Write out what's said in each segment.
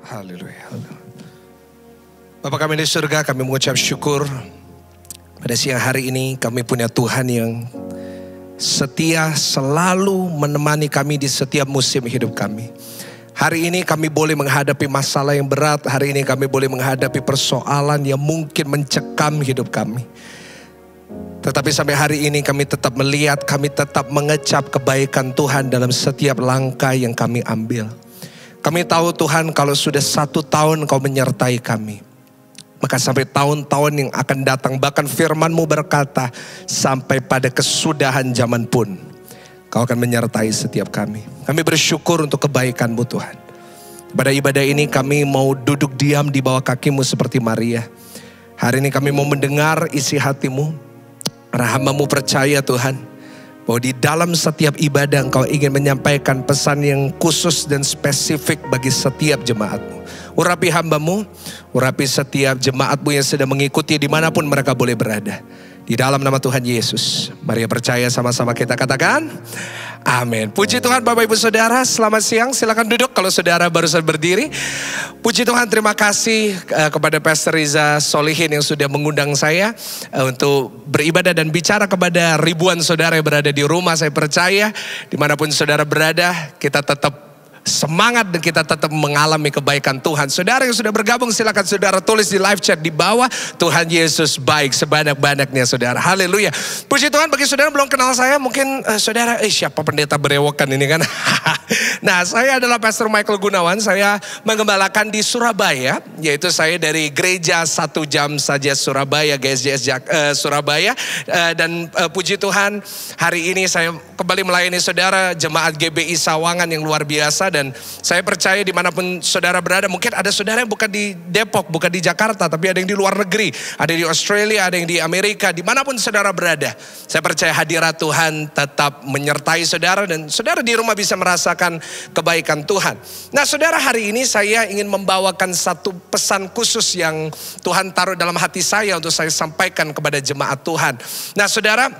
Haleluya. Bapa kami di surga, kami mengucap syukur pada siang hari ini kami punya Tuhan yang setia, selalu menemani kami di setiap musim hidup kami. Hari ini kami boleh menghadapi masalah yang berat, hari ini kami boleh menghadapi persoalan yang mungkin mencekam hidup kami. Tetapi sampai hari ini kami tetap melihat, kami tetap mengecap kebaikan Tuhan dalam setiap langkah yang kami ambil. Kami tahu Tuhan, kalau sudah 1 tahun Kau menyertai kami, maka sampai tahun-tahun yang akan datang, bahkan firman-Mu berkata, sampai pada kesudahan zaman pun Kau akan menyertai setiap kami. Kami bersyukur untuk kebaikan-Mu Tuhan. Pada ibadah ini kami mau duduk diam di bawah kaki-Mu seperti Maria. Hari ini kami mau mendengar isi hati-Mu. Karena hamba-Mu percaya Tuhan, bahwa di dalam setiap ibadah Engkau ingin menyampaikan pesan yang khusus dan spesifik bagi setiap jemaat-Mu. Urapi hamba-Mu, urapi setiap jemaat-Mu yang sedang mengikuti dimanapun mereka boleh berada. Di dalam nama Tuhan Yesus, mari percaya sama-sama kita katakan, amin. Puji Tuhan Bapak Ibu Saudara, selamat siang, silakan duduk kalau saudara barusan berdiri. Puji Tuhan, terima kasih kepada Pastor Riza Solihin yang sudah mengundang saya untuk beribadah dan bicara kepada ribuan saudara yang berada di rumah. Saya percaya dimanapun saudara berada, kita tetap semangat dan kita tetap mengalami kebaikan Tuhan. Saudara yang sudah bergabung, silakan saudara tulis di live chat di bawah, Tuhan Yesus baik sebanyak-banyaknya saudara. Haleluya. Puji Tuhan, bagi saudara yang belum kenal saya, mungkin saudara, siapa pendeta berewokan ini kan? Nah, saya adalah Pastor Michael Gunawan. Saya menggembalakan di Surabaya, yaitu saya dari gereja 1 jam saja Surabaya, GSJS Surabaya. Dan puji Tuhan, hari ini saya kembali melayani saudara jemaat GBI Sawangan yang luar biasa. Dan saya percaya dimanapun saudara berada, mungkin ada saudara yang bukan di Depok, bukan di Jakarta, tapi ada yang di luar negeri, ada di Australia, ada yang di Amerika, dimanapun saudara berada. Saya percaya hadirat Tuhan tetap menyertai saudara dan saudara di rumah bisa merasakan kebaikan Tuhan. Nah saudara, hari ini saya ingin membawakan satu pesan khusus yang Tuhan taruh dalam hati saya untuk saya sampaikan kepada jemaat Tuhan. Nah saudara,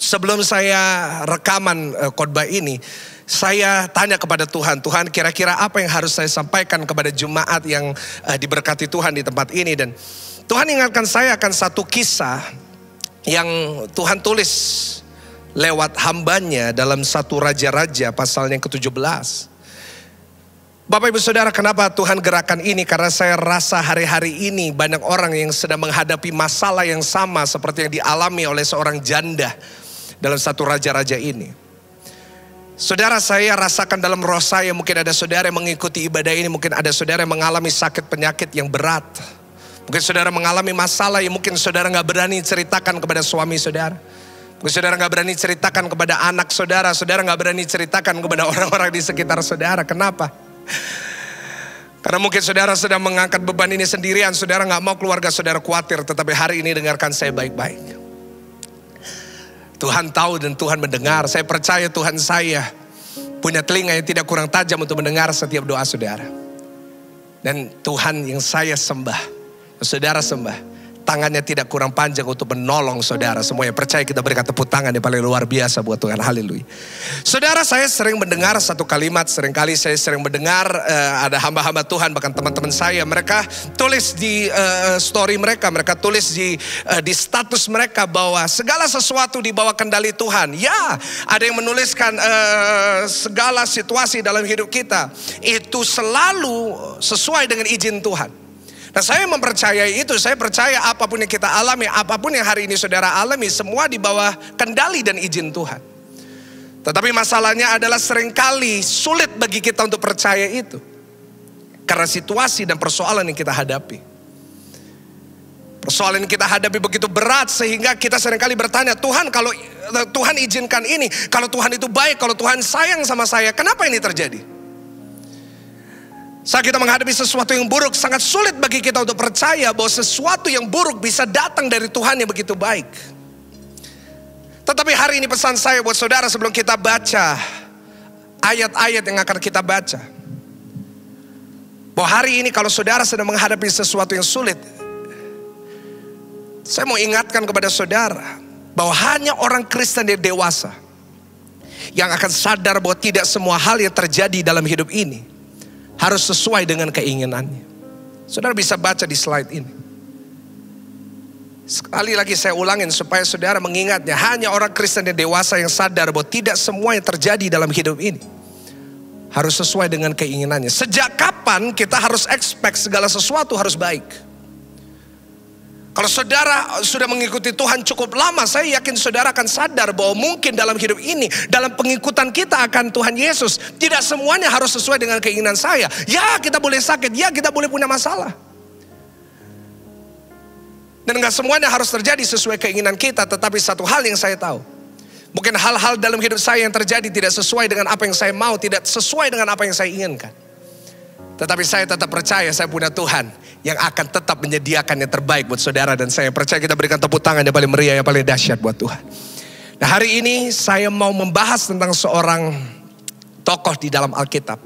sebelum saya rekaman khotbah ini, saya tanya kepada Tuhan, Tuhan kira-kira apa yang harus saya sampaikan kepada jemaat yang diberkati Tuhan di tempat ini. Dan Tuhan ingatkan saya akan satu kisah yang Tuhan tulis lewat hambanya dalam 1 Raja-Raja pasal yang ke-17. Bapak Ibu Saudara, kenapa Tuhan gerakan ini? Karena saya rasa hari-hari ini banyak orang yang sedang menghadapi masalah yang sama seperti yang dialami oleh seorang janda dalam 1 Raja-Raja ini. Saudara, saya rasakan dalam roh saya, mungkin ada saudara yang mengikuti ibadah ini, mungkin ada saudara yang mengalami sakit penyakit yang berat. Mungkin saudara mengalami masalah yang mungkin saudara gak berani ceritakan kepada suami saudara. Mungkin saudara gak berani ceritakan kepada anak saudara, saudara gak berani ceritakan kepada orang-orang di sekitar saudara. Kenapa? Karena mungkin saudara sedang mengangkat beban ini sendirian, saudara gak mau keluarga saudara khawatir. Tetapi hari ini dengarkan saya baik-baik. Tuhan tahu dan Tuhan mendengar. Saya percaya Tuhan saya punya telinga yang tidak kurang tajam untuk mendengar setiap doa saudara. Dan Tuhan yang saya sembah, yang saudara sembah, tangannya tidak kurang panjang untuk menolong saudara. Semua yang percaya kita berikan tepuk tangan yang paling luar biasa buat Tuhan. Haleluya. Saudara, saya sering mendengar satu kalimat, seringkali saya sering mendengar ada hamba-hamba Tuhan, bahkan teman-teman saya, mereka tulis di story mereka, mereka tulis di status mereka bahwa segala sesuatu di bawah kendali Tuhan. Ya, ada yang menuliskan segala situasi dalam hidup kita itu selalu sesuai dengan izin Tuhan. Nah, saya mempercayai itu. Saya percaya apapun yang kita alami, apapun yang hari ini saudara alami, semua di bawah kendali dan izin Tuhan. Tetapi masalahnya adalah seringkali sulit bagi kita untuk percaya itu, karena situasi dan persoalan yang kita hadapi. Persoalan yang kita hadapi begitu berat sehingga kita seringkali bertanya, Tuhan, kalau Tuhan izinkan ini, kalau Tuhan itu baik, kalau Tuhan sayang sama saya, kenapa ini terjadi? Saat kita menghadapi sesuatu yang buruk, sangat sulit bagi kita untuk percaya bahwa sesuatu yang buruk bisa datang dari Tuhan yang begitu baik. Tetapi hari ini pesan saya buat saudara sebelum kita baca ayat-ayat yang akan kita baca, bahwa hari ini kalau saudara sedang menghadapi sesuatu yang sulit, saya mau ingatkan kepada saudara bahwa hanya orang Kristen yang dewasa yang akan sadar bahwa tidak semua hal yang terjadi dalam hidup ini harus sesuai dengan keinginannya. Saudara bisa baca di slide ini. Sekali lagi saya ulangin supaya saudara mengingatnya. Hanya orang Kristen yang dewasa yang sadar bahwa tidak semua yang terjadi dalam hidup ini harus sesuai dengan keinginannya. Sejak kapan kita harus expect segala sesuatu harus baik? Kalau saudara sudah mengikuti Tuhan cukup lama, saya yakin saudara akan sadar bahwa mungkin dalam hidup ini, dalam pengikutan kita akan Tuhan Yesus, tidak semuanya harus sesuai dengan keinginan saya. Ya, kita boleh sakit, ya kita boleh punya masalah. Dan gak semuanya harus terjadi sesuai keinginan kita. Tetapi satu hal yang saya tahu, mungkin hal-hal dalam hidup saya yang terjadi tidak sesuai dengan apa yang saya mau, tidak sesuai dengan apa yang saya inginkan. Tetapi saya tetap percaya saya punya Tuhan yang akan tetap menyediakan yang terbaik buat saudara dan saya. Percaya kita berikan tepuk tangan yang paling meriah, yang paling dahsyat buat Tuhan. Nah, hari ini saya mau membahas tentang seorang tokoh di dalam Alkitab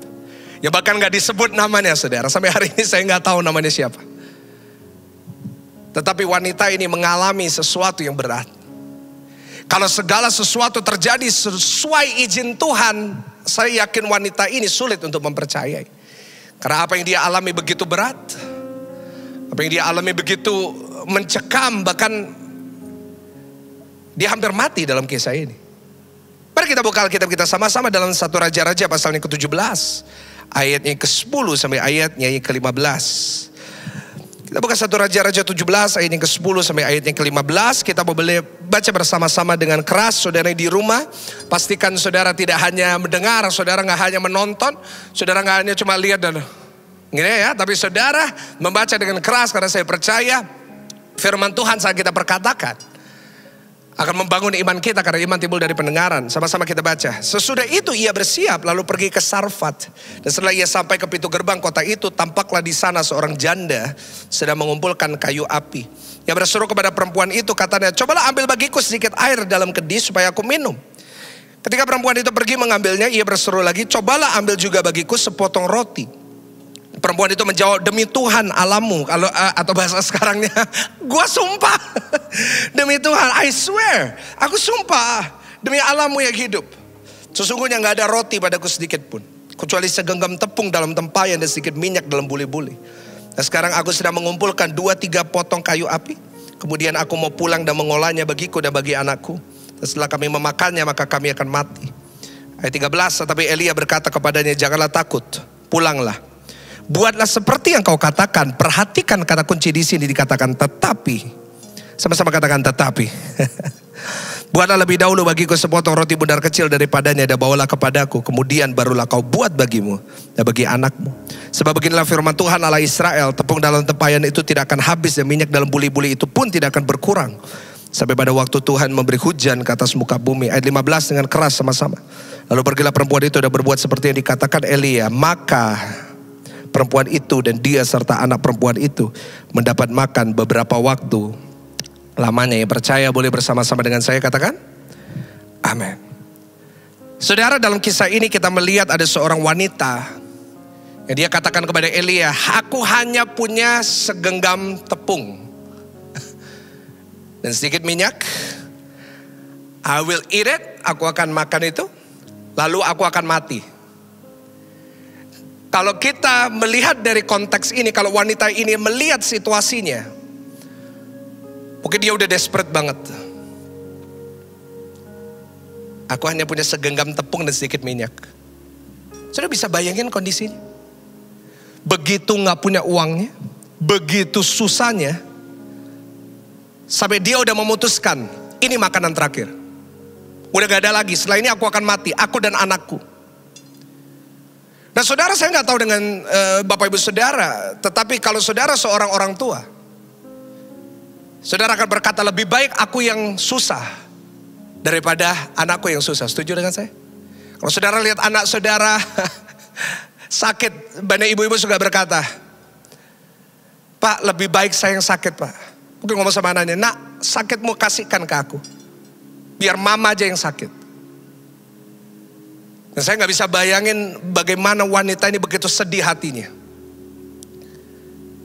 yang bahkan gak disebut namanya, saudara. Sampai hari ini saya gak tahu namanya siapa. Tetapi wanita ini mengalami sesuatu yang berat. Kalau segala sesuatu terjadi sesuai izin Tuhan, saya yakin wanita ini sulit untuk mempercayai. Karena apa yang dia alami begitu berat, apa yang dia alami begitu mencekam, bahkan dia hampir mati dalam kisah ini. Mari kita buka Alkitab kita sama-sama dalam 1 Raja-Raja pasalnya ke-17, ayatnya ke-10 sampai ayatnya ke-15. Kita buka 1 Raja-Raja 17 ayat yang ke-10 sampai ayat yang ke-15. Kita boleh baca bersama-sama dengan keras. Saudara di rumah, pastikan saudara tidak hanya mendengar, saudara gak hanya menonton, saudara gak hanya cuma lihat dan gini ya, tapi saudara membaca dengan keras karena saya percaya firman Tuhan saat kita perkatakan akan membangun iman kita, karena iman timbul dari pendengaran. Sama-sama kita baca. Sesudah itu ia bersiap lalu pergi ke Sarfat. Dan setelah ia sampai ke pintu gerbang kota itu, tampaklah di sana seorang janda sedang mengumpulkan kayu api. Ia berseru kepada perempuan itu, katanya, cobalah ambil bagiku sedikit air dalam kedis supaya aku minum. Ketika perempuan itu pergi mengambilnya, ia berseru lagi, cobalah ambil juga bagiku sepotong roti. Perempuan itu menjawab, demi Tuhan Allahmu, atau bahasa sekarangnya, gua sumpah, demi Tuhan, I swear, aku sumpah, demi Allahmu yang hidup, sesungguhnya gak ada roti padaku sedikit pun, kecuali segenggam tepung dalam tempayan dan sedikit minyak dalam buli-buli. Nah sekarang aku sedang mengumpulkan 2-3 potong kayu api, kemudian aku mau pulang dan mengolahnya bagiku dan bagi anakku. Dan setelah kami memakannya maka kami akan mati. Ayat 13, tetapi Elia berkata kepadanya, janganlah takut, pulanglah. Buatlah seperti yang kau katakan. Perhatikan kata kunci di sini dikatakan tetapi. Sama-sama katakan tetapi. Buatlah lebih dahulu bagiku sepotong roti bundar kecil daripadanya dan bawalah kepadaku. Kemudian barulah kau buat bagimu dan bagi anakmu. Sebab beginilah firman Tuhan Allah Israel, tepung dalam tempayan itu tidak akan habis dan minyak dalam buli-buli itu pun tidak akan berkurang sampai pada waktu Tuhan memberi hujan ke atas muka bumi. Ayat 15 dengan keras sama-sama. Lalu pergilah perempuan itu dan berbuat seperti yang dikatakan Elia. Maka perempuan itu dan dia serta anak perempuan itu mendapat makan beberapa waktu lamanya. Yang percaya boleh bersama-sama dengan saya katakan amin. Saudara, dalam kisah ini kita melihat ada seorang wanita yang dia katakan kepada Elia, aku hanya punya segenggam tepung dan sedikit minyak. I will eat it, aku akan makan itu, lalu aku akan mati. Kalau kita melihat dari konteks ini, kalau wanita ini melihat situasinya, mungkin dia udah desperate banget. Aku hanya punya segenggam tepung dan sedikit minyak. Sudah bisa bayangin kondisinya? Begitu gak punya uangnya, begitu susahnya, sampai dia udah memutuskan, ini makanan terakhir. Udah gak ada lagi, setelah ini aku akan mati, aku dan anakku. Nah saudara, saya nggak tahu dengan Bapak Ibu saudara, tetapi kalau saudara seorang orang tua, saudara akan berkata lebih baik aku yang susah daripada anakku yang susah. Setuju dengan saya? Kalau saudara lihat anak saudara sakit, banyak ibu-ibu juga berkata, Pak lebih baik saya yang sakit Pak. Mungkin ngomong sama anaknya, nak sakitmu kasihkan ke aku, biar mama aja yang sakit. Dan saya gak bisa bayangin bagaimana wanita ini begitu sedih hatinya.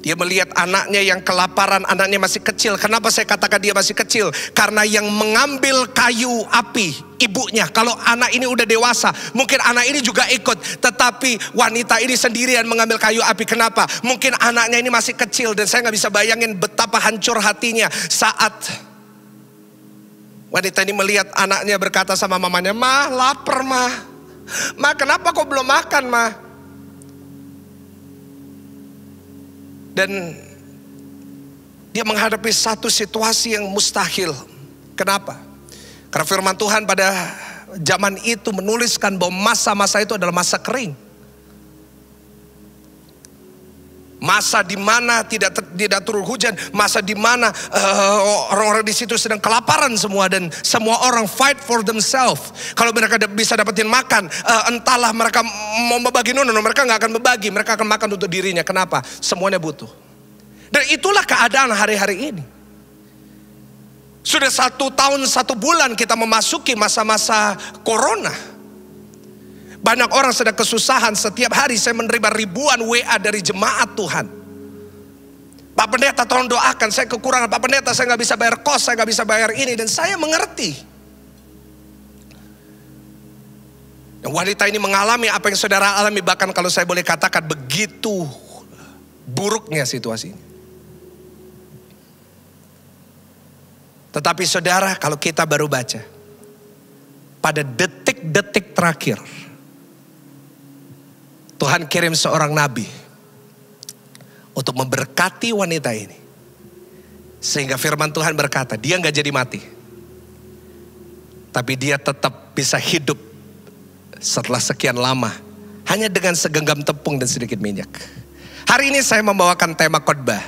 Dia melihat anaknya yang kelaparan, anaknya masih kecil. Kenapa saya katakan dia masih kecil? Karena yang mengambil kayu api ibunya. Kalau anak ini udah dewasa, mungkin anak ini juga ikut. Tetapi wanita ini sendirian mengambil kayu api. Kenapa? Mungkin anaknya ini masih kecil. Dan saya gak bisa bayangin betapa hancur hatinya saat wanita ini melihat anaknya berkata sama mamanya, "Ma, lapar ma. Ma, kenapa kau belum makan ma?" Dan dia menghadapi satu situasi yang mustahil. Kenapa? Karena firman Tuhan pada zaman itu menuliskan bahwa masa-masa itu adalah masa kering. Masa di mana tidak turun hujan, masa di mana orang-orang di situ sedang kelaparan semua dan semua orang fight for themselves. Kalau mereka bisa dapetin makan, entahlah mereka mau membagi, mereka nggak akan membagi, mereka akan makan untuk dirinya. Kenapa? Semuanya butuh. Dan itulah keadaan hari-hari ini. Sudah 1 tahun 1 bulan kita memasuki masa-masa corona. Banyak orang sedang kesusahan. Setiap hari saya menerima ribuan WA dari jemaat Tuhan. Pak Pendeta tolong doakan, saya kekurangan. Pak Pendeta saya gak bisa bayar kos, saya gak bisa bayar ini. Dan saya mengerti. Dan wanita ini mengalami apa yang saudara alami. Bahkan kalau saya boleh katakan begitu buruknya situasi ini. Tetapi saudara, kalau kita baru baca, pada detik-detik terakhir Tuhan kirim seorang nabi untuk memberkati wanita ini. Sehingga firman Tuhan berkata, dia gak jadi mati. Tapi dia tetap bisa hidup setelah sekian lama. Hanya dengan segenggam tepung dan sedikit minyak. Hari ini saya membawakan tema khotbah.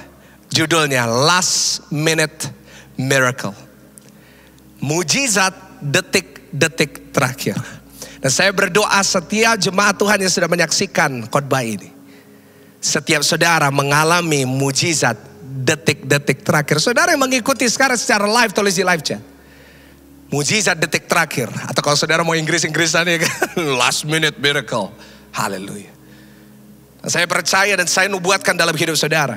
Judulnya Last Minute Miracle. Mujizat detik-detik terakhir. Dan saya berdoa setiap jemaat Tuhan yang sudah menyaksikan khotbah ini, setiap saudara mengalami mujizat detik-detik terakhir. Saudara yang mengikuti sekarang secara live, tulis di live chat. Mujizat detik terakhir. Atau kalau saudara mau Inggris-Inggrisan ya kan, last minute miracle. Haleluya. Saya percaya dan saya nubuatkan dalam hidup saudara.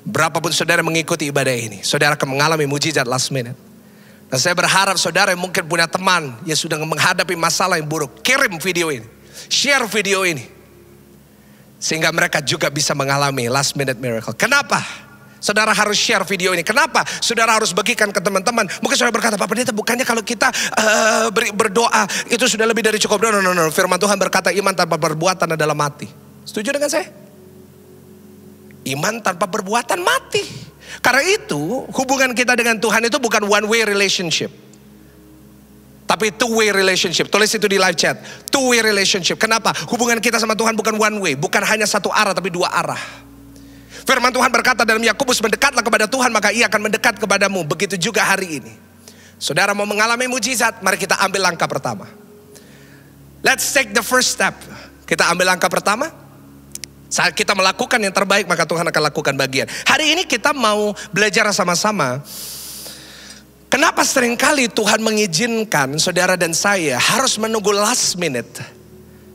Berapapun saudara mengikuti ibadah ini, saudara akan mengalami mujizat last minute. Dan saya berharap saudara yang mungkin punya teman yang sudah menghadapi masalah yang buruk, kirim video ini, share video ini, sehingga mereka juga bisa mengalami last minute miracle. Kenapa saudara harus share video ini? Kenapa saudara harus bagikan ke teman-teman? Mungkin saudara berkata, Pak Pendeta, bukannya kalau kita berdoa itu sudah lebih dari cukup? No. Firman Tuhan berkata, iman tanpa perbuatan adalah mati. Setuju dengan saya? Iman tanpa perbuatan mati. Karena itu hubungan kita dengan Tuhan itu bukan one way relationship, tapi two way relationship. Tulis itu di live chat, two way relationship. Kenapa? Hubungan kita sama Tuhan bukan one way, bukan hanya satu arah tapi 2 arah. Firman Tuhan berkata dalam Yakobus, mendekatlah kepada Tuhan maka ia akan mendekat kepadamu. Begitu juga hari ini. Saudara mau mengalami mujizat, mari kita ambil langkah pertama. Let's take the first step. Kita ambil langkah pertama. Saat kita melakukan yang terbaik, maka Tuhan akan lakukan bagian. Hari ini kita mau belajar sama-sama. Kenapa seringkali Tuhan mengizinkan saudara dan saya harus menunggu last minute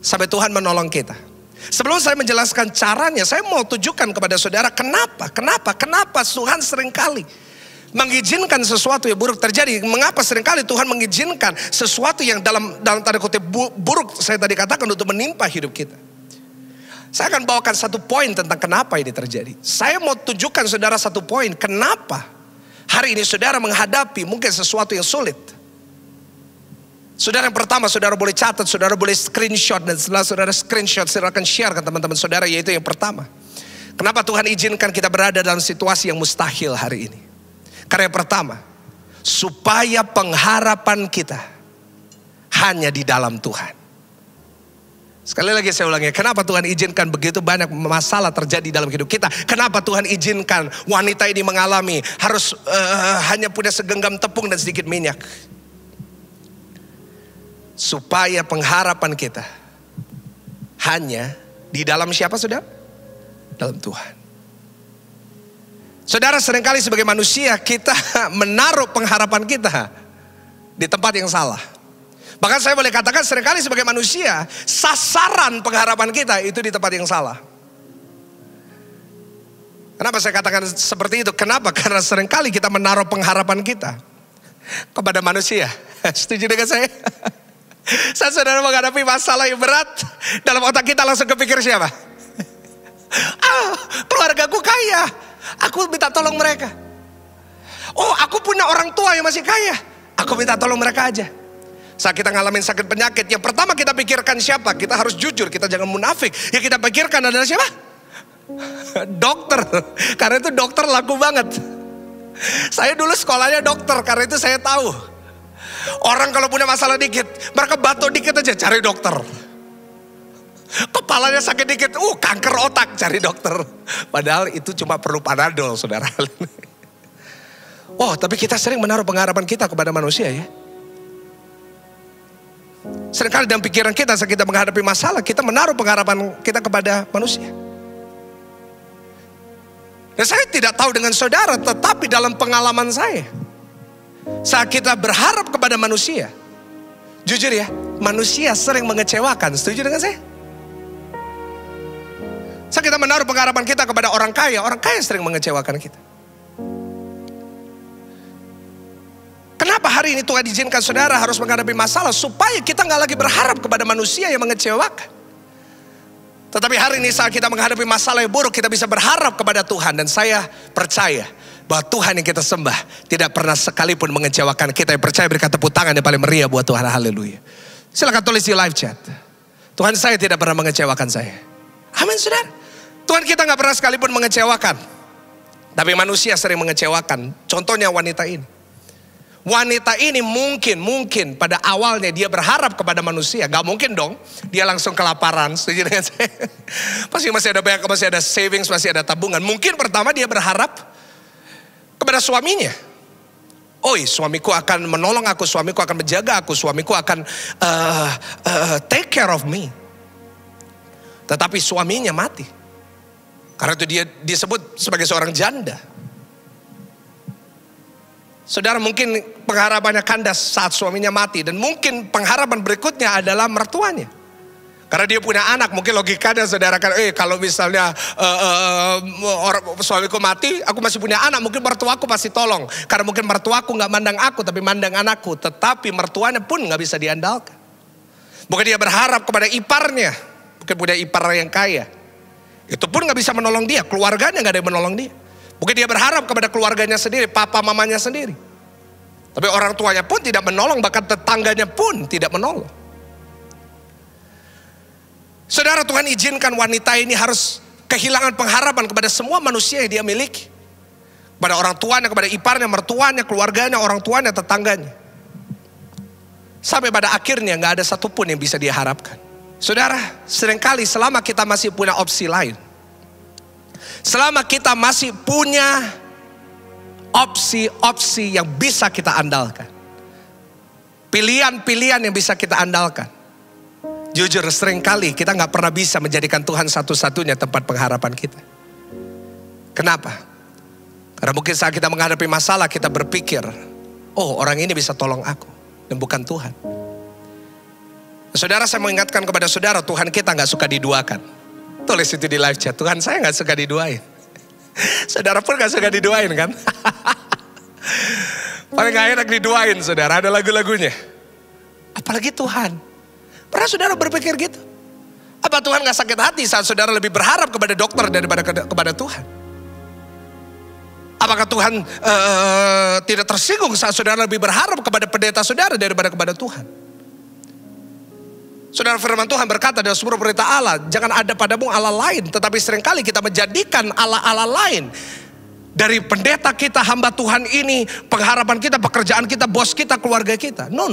sampai Tuhan menolong kita. Sebelum saya menjelaskan caranya, saya mau tunjukkan kepada saudara kenapa Tuhan seringkali mengizinkan sesuatu yang buruk terjadi. Mengapa seringkali Tuhan mengizinkan sesuatu yang dalam tanda kutip buruk saya tadi katakan untuk menimpa hidup kita. Saya akan bawakan satu poin tentang kenapa ini terjadi. Saya mau tunjukkan saudara satu poin kenapa hari ini saudara menghadapi mungkin sesuatu yang sulit. Saudara yang pertama, saudara boleh catat, saudara boleh screenshot, dan setelah saudara screenshot, saudara akan share ke teman-teman saudara, yaitu yang pertama. Kenapa Tuhan izinkan kita berada dalam situasi yang mustahil hari ini? Karena yang pertama, supaya pengharapan kita hanya di dalam Tuhan. Sekali lagi saya ulangi, kenapa Tuhan izinkan begitu banyak masalah terjadi dalam hidup kita? Kenapa Tuhan izinkan wanita ini mengalami harus hanya punya segenggam tepung dan sedikit minyak? Supaya pengharapan kita hanya di dalam siapa saudara? Dalam Tuhan. Saudara, seringkali sebagai manusia kita menaruh pengharapan kita di tempat yang salah. Bahkan saya boleh katakan seringkali sebagai manusia, sasaran pengharapan kita itu di tempat yang salah. Kenapa saya katakan seperti itu? Kenapa? Karena seringkali kita menaruh pengharapan kita kepada manusia. Setuju dengan saya? Saat saudara menghadapi masalah yang berat, dalam otak kita langsung kepikir siapa? Keluargaku kaya, aku minta tolong mereka. Oh, aku punya orang tua yang masih kaya, aku minta tolong mereka aja. Saat kita ngalamin sakit penyakit, yang pertama kita pikirkan siapa? Kita harus jujur, kita jangan munafik. Yang kita pikirkan adalah siapa? Dokter. Karena itu dokter laku banget. Saya dulu sekolahnya dokter, karena itu saya tahu. Orang kalau punya masalah dikit, mereka batuk dikit aja cari dokter. Kepalanya sakit dikit, kanker otak, cari dokter. Padahal itu cuma perlu Panadol, saudara. Oh, tapi kita sering menaruh pengharapan kita kepada manusia ya. Seringkali dalam pikiran kita saat kita menghadapi masalah, kita menaruh pengharapan kita kepada manusia. Dan saya tidak tahu dengan saudara, tetapi dalam pengalaman saya, saat kita berharap kepada manusia, jujur ya, manusia sering mengecewakan. Setuju dengan saya? Saat kita menaruh pengharapan kita kepada orang kaya sering mengecewakan kita. Kenapa hari ini Tuhan izinkan saudara harus menghadapi masalah? Supaya kita nggak lagi berharap kepada manusia yang mengecewakan. Tetapi hari ini saat kita menghadapi masalah yang buruk, kita bisa berharap kepada Tuhan. Dan saya percaya bahwa Tuhan yang kita sembah tidak pernah sekalipun mengecewakan kita. Yang percaya berikan tepuk tangan yang paling meriah buat Tuhan. Haleluya. Silakan tulis di live chat. Tuhan saya tidak pernah mengecewakan saya. Amin saudara. Tuhan kita gak pernah sekalipun mengecewakan. Tapi manusia sering mengecewakan. Contohnya wanita ini. Wanita ini mungkin pada awalnya dia berharap kepada manusia. Gak mungkin dong dia langsung kelaparan. Setuju dengan saya? Pasti masih ada banyak, masih ada savings, masih ada tabungan. Mungkin pertama dia berharap kepada suaminya. Suamiku akan menolong aku, suamiku akan menjaga aku, suamiku akan take care of me. Tetapi suaminya mati. Karena itu dia disebut sebagai seorang janda. Saudara, mungkin pengharapannya kandas saat suaminya mati. Dan mungkin pengharapan berikutnya adalah mertuanya. Karena dia punya anak, mungkin logikanya saudara kan, kalau misalnya suamiku mati, aku masih punya anak, mungkin mertuaku pasti tolong. Karena mungkin mertuaku gak mandang aku, tapi mandang anakku. Tetapi mertuanya pun gak bisa diandalkan. Mungkin dia berharap kepada iparnya, mungkin punya ipar yang kaya. Itu pun gak bisa menolong dia, keluarganya gak ada yang menolong dia. Mungkin dia berharap kepada keluarganya sendiri, papa mamanya sendiri. Tapi orang tuanya pun tidak menolong, bahkan tetangganya pun tidak menolong. Saudara, Tuhan izinkan wanita ini harus kehilangan pengharapan kepada semua manusia yang dia miliki. Kepada orang tuanya, kepada iparnya, mertuanya, keluarganya, orang tuanya, tetangganya. Sampai pada akhirnya gak ada satupun yang bisa dia harapkan. Saudara, seringkali selama kita masih punya opsi lain, selama kita masih punya opsi-opsi yang bisa kita andalkan, pilihan-pilihan yang bisa kita andalkan, jujur seringkali kita gak pernah bisa menjadikan Tuhan satu-satunya tempat pengharapan kita. Kenapa? Karena mungkin saat kita menghadapi masalah kita berpikir, orang ini bisa tolong aku, dan bukan Tuhan. Saudara, saya mengingatkan kepada saudara, Tuhan kita gak suka diduakan. Tulis itu di live chat, Tuhan saya gak suka diduain. Saudara pun gak suka diduain kan? Paling gak enak diduain saudara, ada lagu-lagunya. Apalagi Tuhan. Pernah saudara berpikir gitu? Apa Tuhan gak sakit hati saat saudara lebih berharap kepada dokter daripada kepada Tuhan? Apakah Tuhan tidak tersinggung saat saudara lebih berharap kepada pendeta saudara daripada kepada Tuhan? Saudara, firman Tuhan berkata dalam seluruh perintah Allah, jangan ada padamu Allah lain. Tetapi seringkali kita menjadikan Allah-Allah lain. Dari pendeta kita, hamba Tuhan ini, pengharapan kita, pekerjaan kita, bos kita, keluarga kita. No.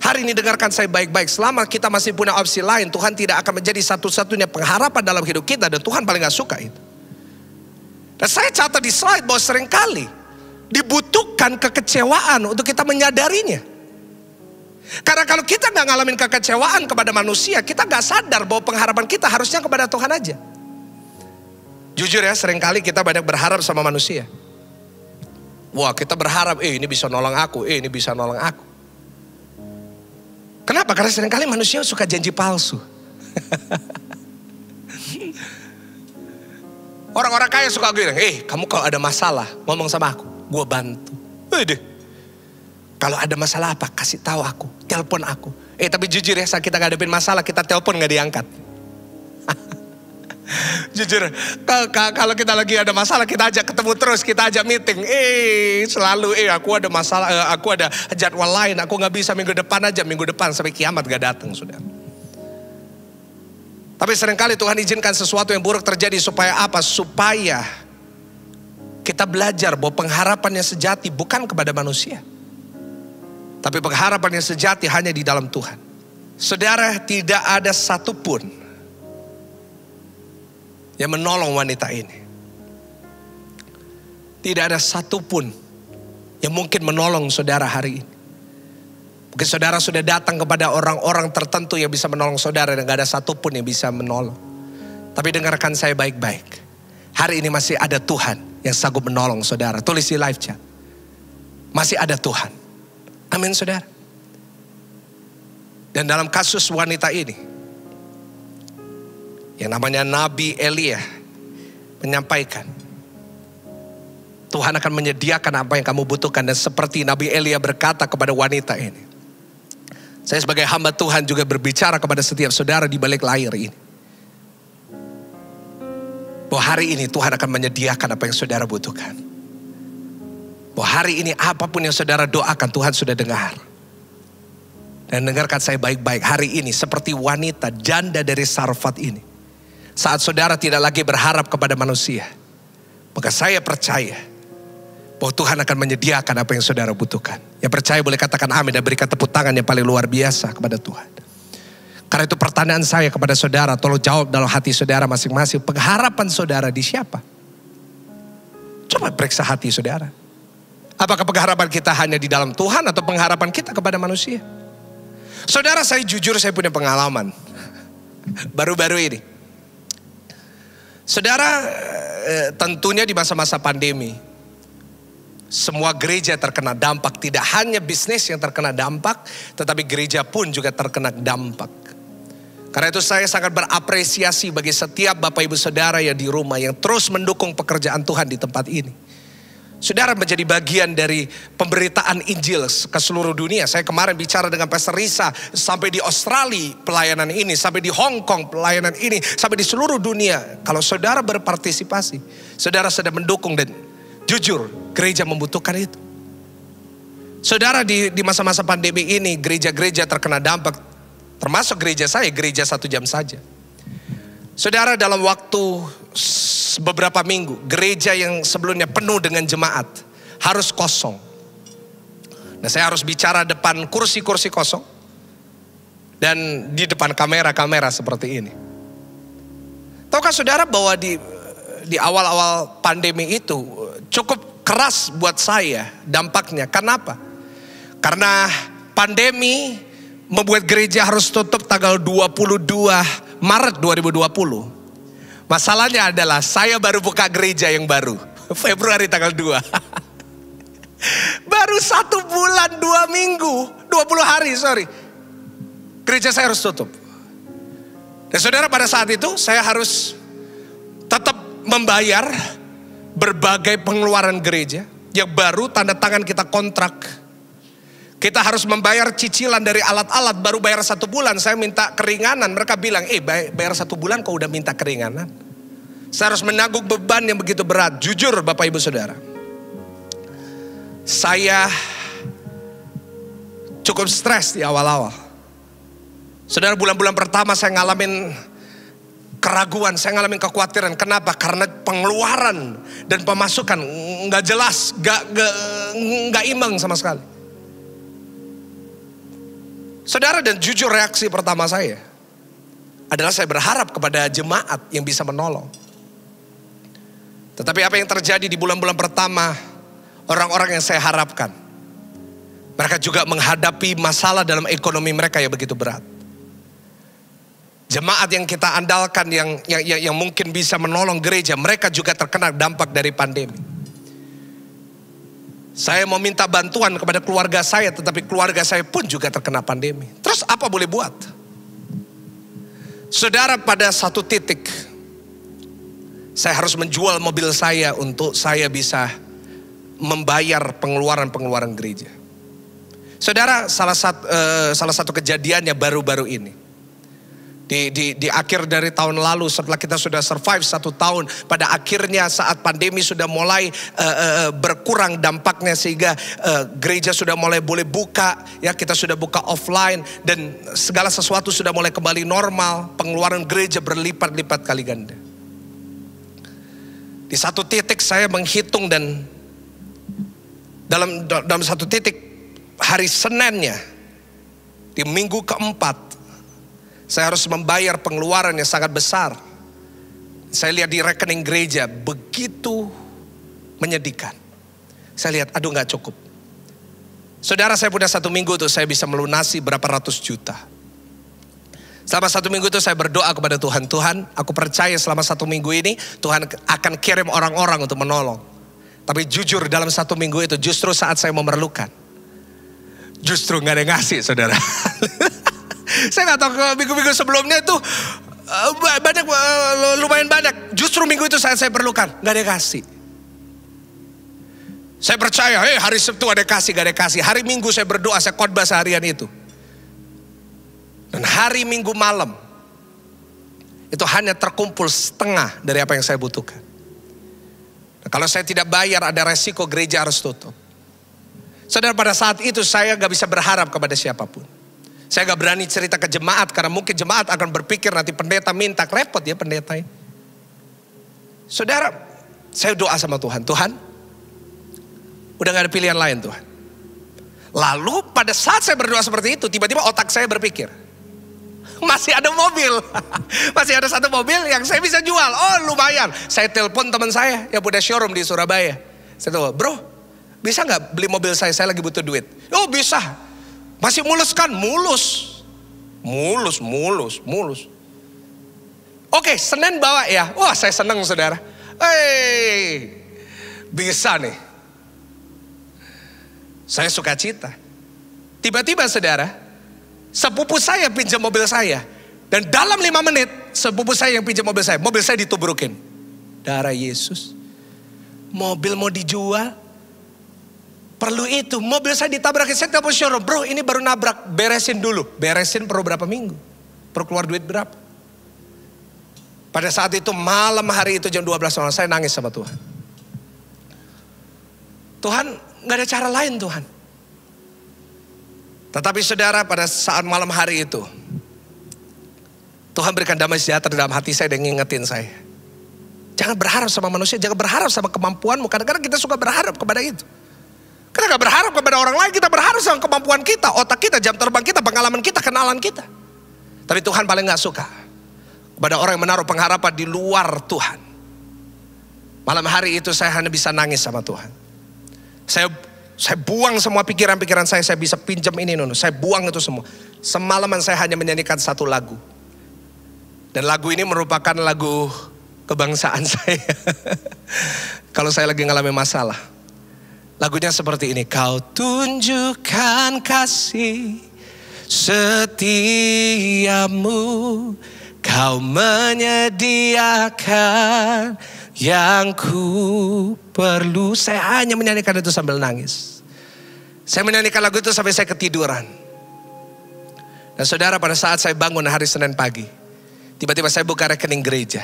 Hari ini dengarkan saya baik-baik. Selama kita masih punya opsi lain, Tuhan tidak akan menjadi satu-satunya pengharapan dalam hidup kita. Dan Tuhan paling gak suka itu. Dan saya catat di slide bahwa seringkali dibutuhkan kekecewaan untuk kita menyadarinya. Karena kalau kita gak ngalamin kekecewaan kepada manusia, kita gak sadar bahwa pengharapan kita harusnya kepada Tuhan aja. Jujur ya, seringkali kita banyak berharap sama manusia. Wah, kita berharap, ini bisa nolong aku, ini bisa nolong aku. Kenapa? Karena seringkali manusia suka janji palsu. Orang-orang kaya suka bilang, kamu kalau ada masalah ngomong sama aku, gue bantu. Kalau ada masalah apa, kasih tahu aku, telepon aku. Tapi jujur ya, saat kita ngadepin masalah, kita telepon gak diangkat. Jujur, kalau kita lagi ada masalah, kita ajak ketemu terus, kita ajak meeting. Selalu, aku ada masalah, aku ada jadwal lain, aku gak bisa minggu depan aja, minggu depan sampai kiamat gak datang, saudara. Tapi seringkali Tuhan izinkan sesuatu yang buruk terjadi supaya apa? Supaya kita belajar bahwa pengharapan yang sejati bukan kepada manusia, tapi pengharapan yang sejati hanya di dalam Tuhan. Saudara, tidak ada satupun yang menolong wanita ini. Tidak ada satupun yang mungkin menolong saudara hari ini. Mungkin saudara sudah datang kepada orang-orang tertentu yang bisa menolong saudara, dan gak ada satupun yang bisa menolong. Tapi dengarkan saya baik-baik. Hari ini masih ada Tuhan yang sanggup menolong saudara. Tulis di live chat. Masih ada Tuhan. Amin, saudara. Dan dalam kasus wanita ini, yang namanya Nabi Elia menyampaikan, Tuhan akan menyediakan apa yang kamu butuhkan. Dan seperti Nabi Elia berkata kepada wanita ini, saya sebagai hamba Tuhan juga berbicara kepada setiap saudara di balik layar ini, bahwa hari ini Tuhan akan menyediakan apa yang saudara butuhkan. Bahwa hari ini apapun yang saudara doakan, Tuhan sudah dengar. Dan dengarkan saya baik-baik, hari ini seperti wanita janda dari Sarfat ini, saat saudara tidak lagi berharap kepada manusia, maka saya percaya bahwa Tuhan akan menyediakan apa yang saudara butuhkan. Yang percaya boleh katakan amin dan berikan tepuk tangan yang paling luar biasa kepada Tuhan. Karena itu pertanyaan saya kepada saudara, tolong jawab dalam hati saudara masing-masing. Pengharapan saudara di siapa? Coba periksa hati saudara. Apakah pengharapan kita hanya di dalam Tuhan atau pengharapan kita kepada manusia? Saudara, saya jujur, saya punya pengalaman baru-baru ini. Saudara, tentunya di masa-masa pandemi, semua gereja terkena dampak. Tidak hanya bisnis yang terkena dampak, tetapi gereja pun juga terkena dampak. Karena itu saya sangat berapresiasi bagi setiap Bapak Ibu Saudara yang di rumah, yang terus mendukung pekerjaan Tuhan di tempat ini. Saudara menjadi bagian dari pemberitaan Injil ke seluruh dunia. Saya kemarin bicara dengan Pastor Risa, sampai di Australia pelayanan ini, sampai di Hong Kong pelayanan ini, sampai di seluruh dunia. Kalau saudara berpartisipasi, saudara sedang mendukung, dan jujur gereja membutuhkan itu. Saudara, di masa-masa pandemi ini gereja-gereja terkena dampak, termasuk gereja saya, gereja 1 jam saja. Saudara, dalam waktu beberapa minggu, gereja yang sebelumnya penuh dengan jemaat harus kosong. Nah, saya harus bicara depan kursi-kursi kosong dan di depan kamera-kamera seperti ini. Tahukah saudara bahwa di awal-awal pandemi itu cukup keras buat saya dampaknya. Kenapa? Karena pandemi membuat gereja harus tutup tanggal 22 Maret 2020. Masalahnya adalah saya baru buka gereja yang baru Februari tanggal 2. Baru 1 bulan 2 minggu 20 hari gereja saya harus tutup. Dan saudara, pada saat itu saya harus tetap membayar berbagai pengeluaran gereja yang baru tanda tangan kita kontrak. Kita harus membayar cicilan dari alat-alat, baru bayar 1 bulan. Saya minta keringanan, mereka bilang, bayar 1 bulan kok udah minta keringanan. Saya harus menanggung beban yang begitu berat. Jujur Bapak Ibu Saudara, saya cukup stres di awal-awal. Saudara, bulan-bulan pertama saya ngalamin keraguan, saya ngalamin kekhawatiran. Kenapa? Karena pengeluaran dan pemasukan nggak jelas, nggak imbang sama sekali. Saudara, dan jujur reaksi pertama saya adalah saya berharap kepada jemaat yang bisa menolong. Tetapi apa yang terjadi di bulan-bulan pertama, orang-orang yang saya harapkan, mereka juga menghadapi masalah dalam ekonomi mereka yang begitu berat. Jemaat yang kita andalkan yang mungkin bisa menolong gereja, mereka juga terkena dampak dari pandemi. Saya mau minta bantuan kepada keluarga saya, tetapi keluarga saya pun juga terkena pandemi. Terus apa boleh buat? Saudara, pada satu titik Saya harus menjual mobil saya untuk saya bisa membayar pengeluaran gereja. Saudara, salah satu kejadiannya baru-baru ini. Di akhir dari tahun lalu, setelah kita sudah survive 1 tahun, pada akhirnya saat pandemi sudah mulai berkurang dampaknya, sehingga gereja sudah mulai boleh buka, ya kita sudah buka offline, dan segala sesuatu sudah mulai kembali normal. Pengeluaran gereja berlipat-lipat kali ganda. Di satu titik saya menghitung, dan dalam satu titik hari Seninnya, di minggu keempat, saya harus membayar pengeluaran yang sangat besar. Saya lihat di rekening gereja begitu menyedihkan. Saya lihat, aduh gak cukup. Saudara, saya punya 1 minggu tuh saya bisa melunasi berapa ratus juta. Selama 1 minggu itu saya berdoa kepada Tuhan. Tuhan, aku percaya selama 1 minggu ini Tuhan akan kirim orang-orang untuk menolong. Tapi jujur, dalam 1 minggu itu justru saat saya memerlukan, justru gak ada yang ngasih, saudara. Saya gak tahu minggu-minggu sebelumnya itu lumayan banyak. Justru minggu itu saya perlukan, gak ada yang kasih. Saya percaya, hari Sabtu ada kasih, gak ada kasih. Hari Minggu saya berdoa, saya khotbah seharian itu. Dan hari Minggu malam, itu hanya terkumpul setengah dari apa yang saya butuhkan. Nah, kalau saya tidak bayar, ada resiko gereja harus tutup. Saudara, pada saat itu saya gak bisa berharap kepada siapapun. Saya gak berani cerita ke jemaat, karena mungkin jemaat akan berpikir nanti pendeta minta, repot ya pendeta ini. Saudara, saya doa sama Tuhan, Tuhan, udah gak ada pilihan lain Tuhan. Lalu pada saat saya berdoa seperti itu, tiba-tiba otak saya berpikir, masih ada mobil, masih ada 1 mobil yang saya bisa jual. Oh lumayan, saya telepon teman saya yang punya showroom di Surabaya. Saya tahu, bro, bisa gak beli mobil saya lagi butuh duit. Oh bisa. Masih mulus kan? Mulus. Oke, Senin bawa ya. Wah, saya senang saudara. Bisa nih. Saya suka cita. Tiba-tiba saudara, sepupu saya pinjam mobil saya. Dan dalam 5 menit, sepupu saya yang pinjam mobil saya ditubrukin. Darah Yesus. Mobil mau dijual. Perlu itu, mobil saya ditabrakin, saya telepon showroom, bro ini baru nabrak, beresin dulu. Beresin perlu berapa minggu? Perlu keluar duit berapa? Pada saat itu malam hari itu jam 12 malam saya nangis sama Tuhan. Tuhan gak ada cara lain Tuhan. Tetapi saudara, pada saat malam hari itu, Tuhan berikan damai sejahtera dalam hati saya dan ngingetin saya. Jangan berharap sama manusia, jangan berharap sama kemampuanmu. Kadang-kadang kita suka berharap kepada itu. Kita gak berharap kepada orang lain, kita berharap sama kemampuan kita, otak kita, jam terbang kita, pengalaman kita, kenalan kita. Tapi Tuhan paling gak suka kepada orang yang menaruh pengharapan di luar Tuhan. Malam hari itu saya hanya bisa nangis sama Tuhan. Saya buang semua pikiran-pikiran saya bisa pinjam ini, saya buang itu semua. Semalaman saya hanya menyanyikan 1 lagu. Dan lagu ini merupakan lagu kebangsaan saya. Kalau saya lagi ngalami masalah. Lagunya seperti ini. Kau tunjukkan kasih setiamu, kau menyediakan yang ku perlu. Saya hanya menyanyikan itu sambil nangis. Saya menyanyikan lagu itu sampai saya ketiduran. Dan saudara, pada saat saya bangun hari Senin pagi, tiba-tiba saya buka rekening gereja.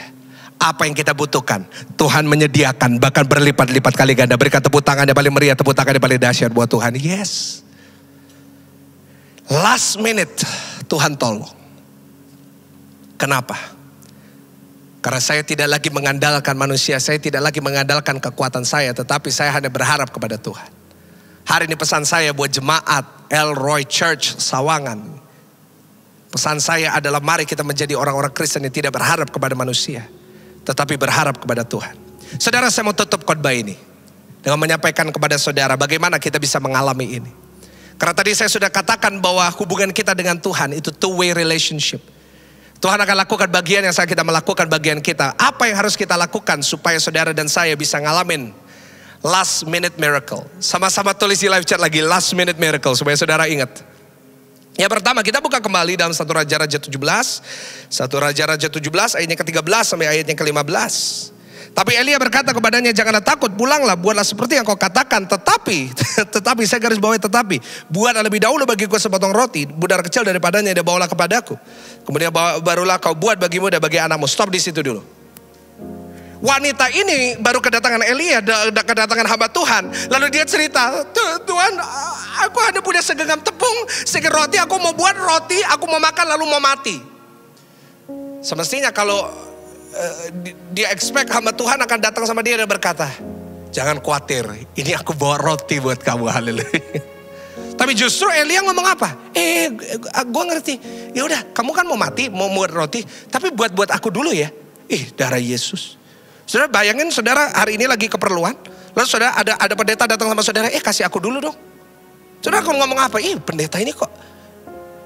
Apa yang kita butuhkan, Tuhan menyediakan, bahkan berlipat-lipat kali ganda. Berikan tepuk tangan yang paling meriah, tepuk tangan yang paling dahsyat buat Tuhan. Yes. Last minute, Tuhan tolong. Kenapa? Karena saya tidak lagi mengandalkan manusia, saya tidak lagi mengandalkan kekuatan saya, tetapi saya hanya berharap kepada Tuhan. Hari ini pesan saya buat jemaat Elroy Church Sawangan. Pesan saya adalah mari kita menjadi orang-orang Kristen yang tidak berharap kepada manusia, tetapi berharap kepada Tuhan. Saudara, saya mau tutup khotbah ini dengan menyampaikan kepada saudara bagaimana kita bisa mengalami ini. Karena tadi saya sudah katakan bahwa hubungan kita dengan Tuhan itu two-way relationship. Tuhan akan lakukan bagian yang kita melakukan bagian kita. Apa yang harus kita lakukan supaya saudara dan saya bisa ngalamin last minute miracle? Sama-sama tulis di live chat lagi, last minute miracle, supaya saudara ingat. Yang pertama, kita buka kembali dalam 1 Raja-Raja 17. 1 Raja-Raja 17 ayatnya ke-13 sampai ayatnya ke-15. Tapi Elia berkata kepadanya, janganlah takut, pulanglah, buatlah seperti yang kau katakan. Tetapi saya garis bawahi tetapi, buatlah lebih dahulu bagiku sepotong roti, budar kecil daripadanya, dia bawalah kepadaku. Kemudian barulah kau buat bagimu dan bagi anakmu. Stop di situ dulu. Wanita ini baru kedatangan Elia, kedatangan hamba Tuhan. Lalu dia cerita, Tuhan, aku hanya punya segenggam tepung, segenggam roti, aku mau buat roti, aku mau makan lalu mau mati. Semestinya kalau dia expect hamba Tuhan akan datang sama dia dan berkata, jangan khawatir, ini aku bawa roti buat kamu, haleluya. Tapi justru Elia ngomong apa? Gue ngerti. Ya udah, kamu kan mau mati, mau buat roti, tapi buat aku dulu ya. Darah Yesus. Saudara bayangin, saudara hari ini lagi keperluan, lalu saudara ada pendeta datang sama saudara, kasih aku dulu dong. Saudara kamu ngomong apa? Pendeta ini kok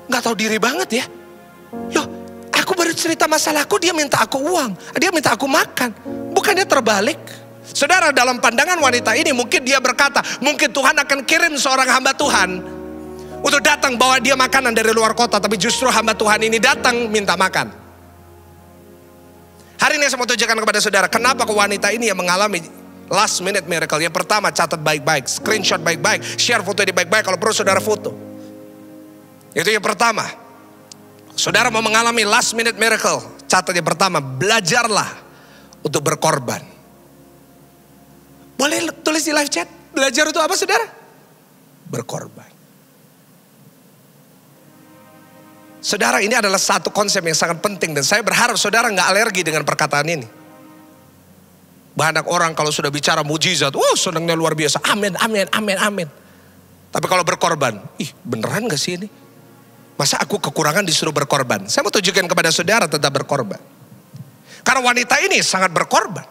nggak tahu diri banget ya. Loh, aku baru cerita masalahku, dia minta aku uang, dia minta aku makan. Bukannya terbalik? Saudara, dalam pandangan wanita ini mungkin dia berkata, mungkin Tuhan akan kirim seorang hamba Tuhan untuk datang bawa dia makanan dari luar kota. Tapi justru hamba Tuhan ini datang minta makan. Hari ini saya mau tunjukkan kepada saudara, kenapa wanita ini yang mengalami last minute miracle. Yang pertama, catat baik-baik, screenshot baik-baik, share foto ini baik-baik, kalau perlu saudara foto. Itu yang pertama. Saudara mau mengalami last minute miracle, catat yang pertama, belajarlah untuk berkorban. Boleh tulis di live chat, belajar itu apa saudara? Berkorban. Saudara, ini adalah satu konsep yang sangat penting dan saya berharap saudara nggak alergi dengan perkataan ini. Banyak orang kalau sudah bicara mujizat, senangnya luar biasa, amin, amin, amin, amin. Tapi kalau berkorban, beneran gak sih ini? Masa aku kekurangan disuruh berkorban? Saya mau tunjukkan kepada saudara tentang berkorban. Karena wanita ini sangat berkorban.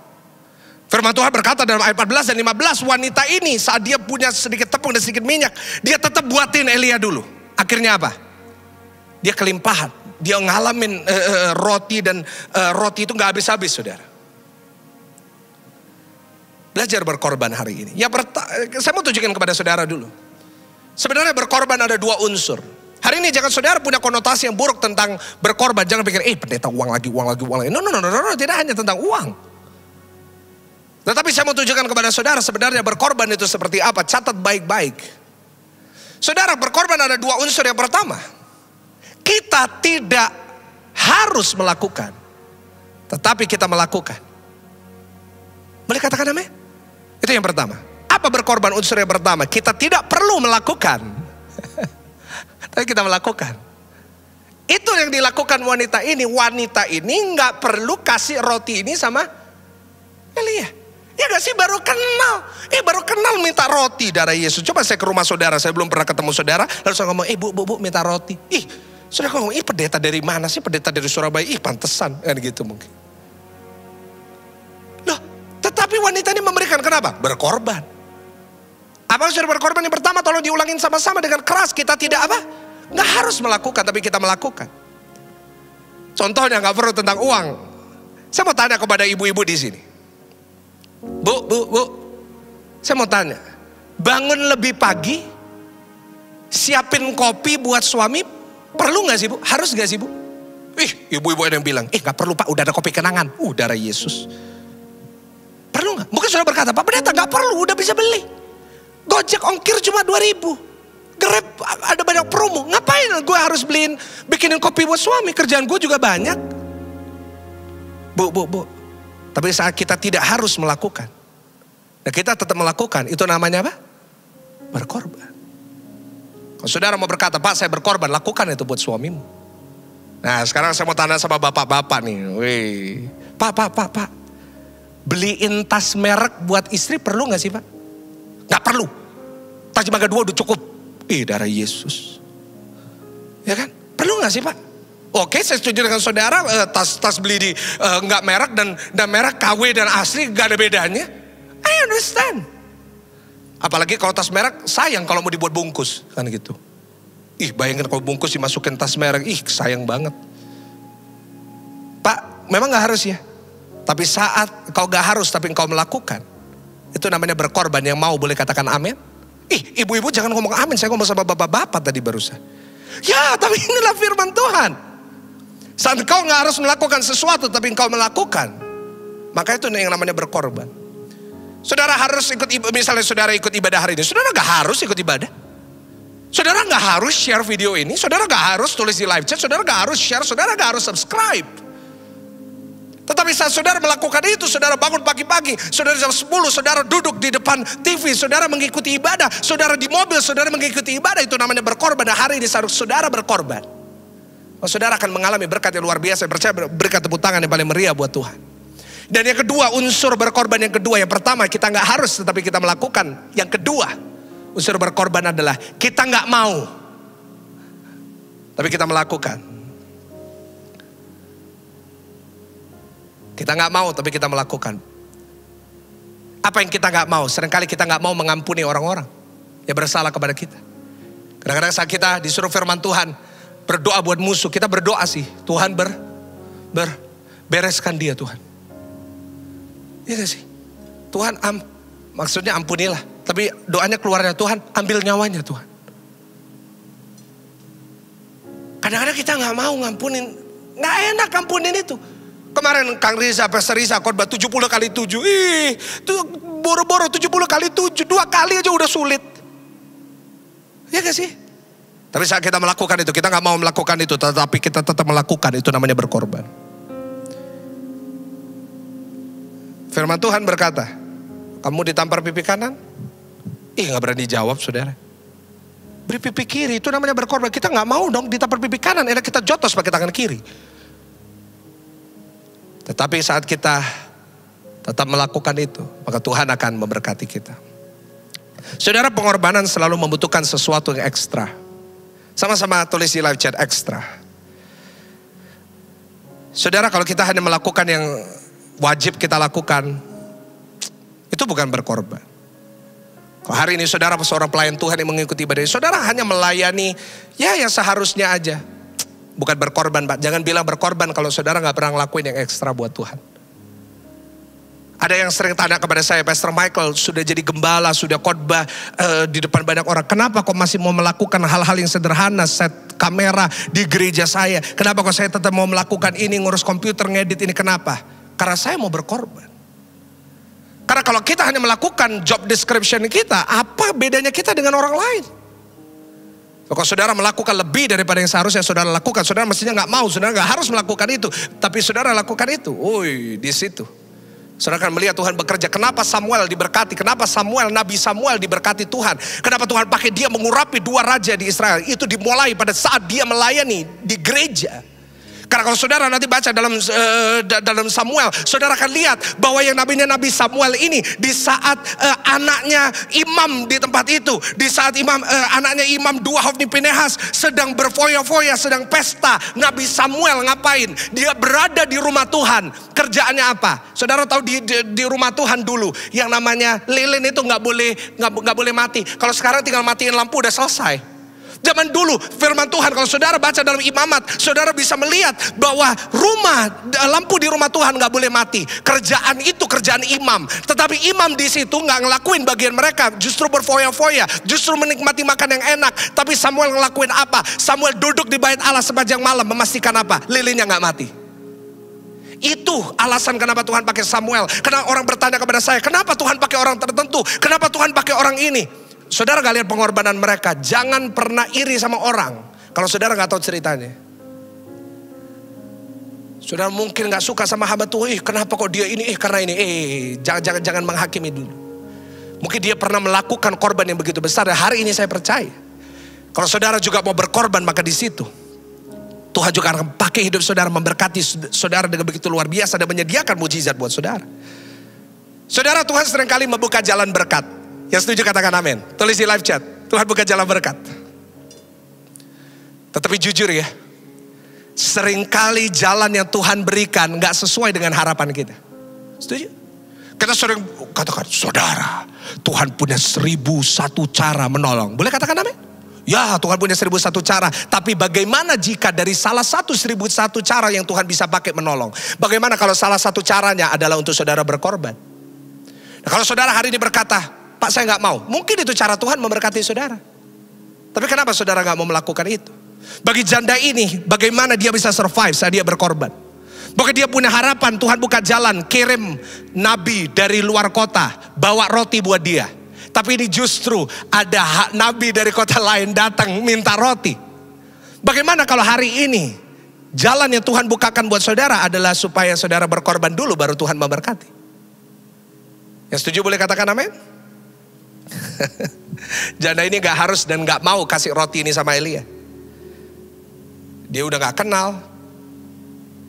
Firman Tuhan berkata dalam ayat 14 dan 15, wanita ini saat dia punya sedikit tepung dan sedikit minyak, dia tetap buatin Elia dulu. Akhirnya apa? Dia kelimpahan. Dia ngalamin roti dan roti itu gak habis-habis saudara. Belajar berkorban hari ini. Saya mau tunjukkan kepada saudara dulu. Sebenarnya berkorban ada dua unsur. Hari ini jangan saudara punya konotasi yang buruk tentang berkorban. Jangan pikir, pendeta uang lagi. No, tidak hanya tentang uang. Tetapi saya mau tunjukkan kepada saudara sebenarnya berkorban itu seperti apa. Catat baik-baik. Saudara, berkorban ada dua unsur. Yang pertama, kita tidak harus melakukan, tetapi kita melakukan. Boleh katakan amin? Itu yang pertama. Apa berkorban unsur yang pertama? Kita tidak perlu melakukan, tapi kita melakukan. Itu yang dilakukan wanita ini. Wanita ini nggak perlu kasih roti ini sama Elia. Ya gak sih, baru kenal minta roti darah Yesus. Coba saya ke rumah saudara, saya belum pernah ketemu saudara. Lalu saya ngomong, bu minta roti. Saudara ngomong, pendeta dari mana sih? Pendeta dari Surabaya. Pantesan, kan gitu mungkin. Loh, tetapi wanita ini memberikan, kenapa? Berkorban. Apa sudah berkorban? Yang pertama, tolong diulangin sama-sama dengan keras. Kita tidak apa? Nggak harus melakukan, tapi kita melakukan. Contohnya nggak perlu tentang uang. Saya mau tanya kepada ibu-ibu di sini. Bu, saya mau tanya, bangun lebih pagi, siapin kopi buat suami, perlu gak sih bu? Harus gak sih bu? Ibu-ibu ada yang bilang, gak perlu pak, udah ada kopi kenangan. Darah Yesus. Perlu gak? Mungkin sudah berkata, Pak Pendeta gak perlu, udah bisa beli. Gojek ongkir cuma 2.000. Grab ada banyak promo. Ngapain gue harus bikinin kopi buat suami? Kerjaan gue juga banyak. Bu. Tapi saat kita tidak harus melakukan, nah kita tetap melakukan, itu namanya apa? Berkorban. Kalau saudara mau berkata, Pak saya berkorban, lakukan itu buat suamimu. Nah sekarang saya mau tanya sama bapak-bapak nih. Pak. Beliin tas merek buat istri perlu gak sih Pak? Gak perlu. Taj Mangga 2 udah cukup. Darah Yesus. Ya kan? Perlu gak sih Pak? Oke, saya setuju dengan saudara, tas beli di nggak merek dan merek KW dan asli nggak ada bedanya. I understand. Apalagi kalau tas merek, sayang kalau mau dibuat bungkus, kan gitu. Bayangin kalau bungkus dimasukin tas merek, sayang banget. Pak, memang nggak harus ya. Tapi saat kau nggak harus, tapi engkau melakukan, itu namanya berkorban. Yang mau boleh katakan amin. Ibu-ibu jangan ngomong amin, saya ngomong sama bapak-bapak tadi barusan. Ya, tapi inilah firman Tuhan. Saat engkau gak harus melakukan sesuatu tapi engkau melakukan, Maka itu yang namanya berkorban. Saudara harus ikut, misalnya saudara ikut ibadah hari ini, saudara gak harus ikut ibadah. Saudara gak harus share video ini, saudara gak harus tulis di live chat, saudara gak harus share, saudara gak harus subscribe. Tetapi saat saudara melakukan itu, saudara bangun pagi-pagi, saudara jam 10, saudara duduk di depan TV, saudara mengikuti ibadah, saudara di mobil, saudara mengikuti ibadah, itu namanya berkorban. Dan hari ini saudara berkorban. Saudara akan mengalami berkat yang luar biasa. Percaya, berikan tepuk tangan yang paling meriah buat Tuhan. Dan yang kedua, unsur berkorban yang kedua. Yang pertama, kita gak harus tetapi kita melakukan. Yang kedua, unsur berkorban adalah kita gak mau, tapi kita melakukan. Kita gak mau tapi kita melakukan. Apa yang kita gak mau? Seringkali kita gak mau mengampuni orang-orang yang bersalah kepada kita. Kadang-kadang saat kita disuruh firman Tuhan, berdoa buat musuh, kita berdoa sih, Tuhan bereskan dia Tuhan. Iya gak sih? Tuhan maksudnya ampunilah. Tapi doanya keluarnya, Tuhan ambil nyawanya Tuhan. Kadang-kadang kita gak mau ngampunin. Gak enak ngampunin itu. Kemarin Kang Riza, Pastor Riza khotbah 70 kali 7. Itu boro-boro 70 kali 7. 2 kali aja udah sulit. Iya gak sih? Tapi saat kita melakukan itu, kita gak mau melakukan itu. Tetapi kita tetap melakukan, itu namanya berkorban. Firman Tuhan berkata, kamu ditampar pipi kanan? Gak berani jawab saudara. Beri pipi kiri, itu namanya berkorban. Kita gak mau dong ditampar pipi kanan, enak kita jotos pakai tangan kiri. Tetapi saat kita tetap melakukan itu, maka Tuhan akan memberkati kita. Saudara, pengorbanan selalu membutuhkan sesuatu yang ekstra. Sama-sama tulis di live chat, ekstra. Saudara, kalau kita hanya melakukan yang wajib kita lakukan, itu bukan berkorban. Kalau hari ini saudara seorang pelayan Tuhan yang mengikuti ibadah, saudara hanya melayani ya yang seharusnya aja. Bukan berkorban, Pak. Jangan bilang berkorban kalau saudara gak pernah ngelakuin yang ekstra buat Tuhan. Ada yang sering tanya kepada saya, Pastor Michael sudah jadi gembala, sudah khotbah di depan banyak orang. Kenapa kok masih mau melakukan hal-hal yang sederhana, set kamera di gereja saya? Kenapa kok saya tetap mau melakukan ini, ngurus komputer, ngedit ini, kenapa? Karena saya mau berkorban. Karena kalau kita hanya melakukan job description kita, apa bedanya kita dengan orang lain? Kalau saudara melakukan lebih daripada yang seharusnya saudara lakukan, saudara mestinya gak mau, saudara gak harus melakukan itu. Tapi saudara lakukan itu, di situ. Saudara akan melihat Tuhan bekerja. Kenapa Samuel diberkati? Kenapa Nabi Samuel diberkati Tuhan? Kenapa Tuhan pakai dia mengurapi 2 raja di Israel? Itu dimulai pada saat dia melayani di gereja. Karena kalau saudara nanti baca dalam Samuel, saudara akan lihat bahwa yang Nabi Samuel ini di saat anaknya imam di tempat itu, di saat anaknya imam Hofni Pinehas sedang berfoya-foya, sedang pesta, Nabi Samuel ngapain? Dia berada di rumah Tuhan. Kerjaannya apa? Saudara tahu di rumah Tuhan dulu yang namanya lilin itu nggak boleh mati. Kalau sekarang tinggal matiin lampu udah selesai. Zaman dulu firman Tuhan, kalau saudara baca dalam imamat, saudara bisa melihat bahwa lampu di rumah Tuhan gak boleh mati. Kerjaan itu kerjaan imam. Tetapi imam di situ gak ngelakuin bagian mereka, justru berfoya-foya, justru menikmati makan yang enak. Tapi Samuel ngelakuin apa? Samuel duduk di bait Allah sepanjang malam memastikan apa? Lilinnya gak mati. Itu alasan kenapa Tuhan pakai Samuel. Karena orang bertanya kepada saya, kenapa Tuhan pakai orang tertentu? Kenapa Tuhan pakai orang ini? Saudara gak lihat pengorbanan mereka. Jangan pernah iri sama orang kalau saudara gak tahu ceritanya. Saudara mungkin gak suka sama hamba Tuhan. Kenapa kok dia ini? Karena ini. Jangan menghakimi dulu. Mungkin dia pernah melakukan korban yang begitu besar. Dan hari ini saya percaya, kalau saudara juga mau berkorban, maka di situ Tuhan juga akan pakai hidup saudara, memberkati saudara dengan begitu luar biasa dan menyediakan mujizat buat saudara. Saudara, Tuhan seringkali membuka jalan berkat. Yang setuju katakan amin. Tulis di live chat, Tuhan buka jalan berkat. Tetapi jujur ya, seringkali jalan yang Tuhan berikan gak sesuai dengan harapan kita. Setuju? Kita sering katakan, saudara, Tuhan punya 1001 cara menolong. Boleh katakan amin? Ya, Tuhan punya 1001 cara. Tapi bagaimana jika dari salah satu 1001 cara yang Tuhan bisa pakai menolong? Bagaimana kalau salah satu caranya adalah untuk saudara berkorban? Nah, kalau saudara hari ini berkata, Pak, saya gak mau. Mungkin itu cara Tuhan memberkati saudara. Tapi kenapa saudara gak mau melakukan itu? Bagi janda ini, bagaimana dia bisa survive saat dia berkorban? Pokoknya dia punya harapan, Tuhan buka jalan, kirim nabi dari luar kota, bawa roti buat dia. Tapi ini justru ada nabi dari kota lain datang minta roti. Bagaimana kalau hari ini jalan yang Tuhan bukakan buat saudara adalah supaya saudara berkorban dulu baru Tuhan memberkati. Yang setuju boleh katakan amin? Janda ini gak harus dan gak mau kasih roti ini sama Elia. Dia udah gak kenal,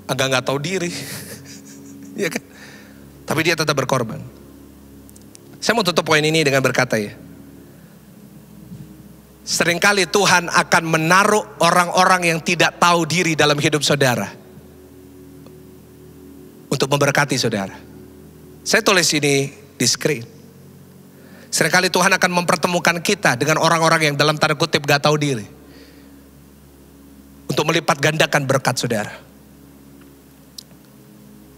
agak gak tahu diri. Ya kan? Tapi dia tetap berkorban. Saya mau tutup poin ini dengan berkata ya, seringkali Tuhan akan menaruh orang-orang yang tidak tahu diri dalam hidup saudara untuk memberkati saudara. Saya tulis ini di screen. Seringkali Tuhan akan mempertemukan kita dengan orang-orang yang dalam tanda kutip gak tahu diri, untuk melipat gandakan berkat saudara.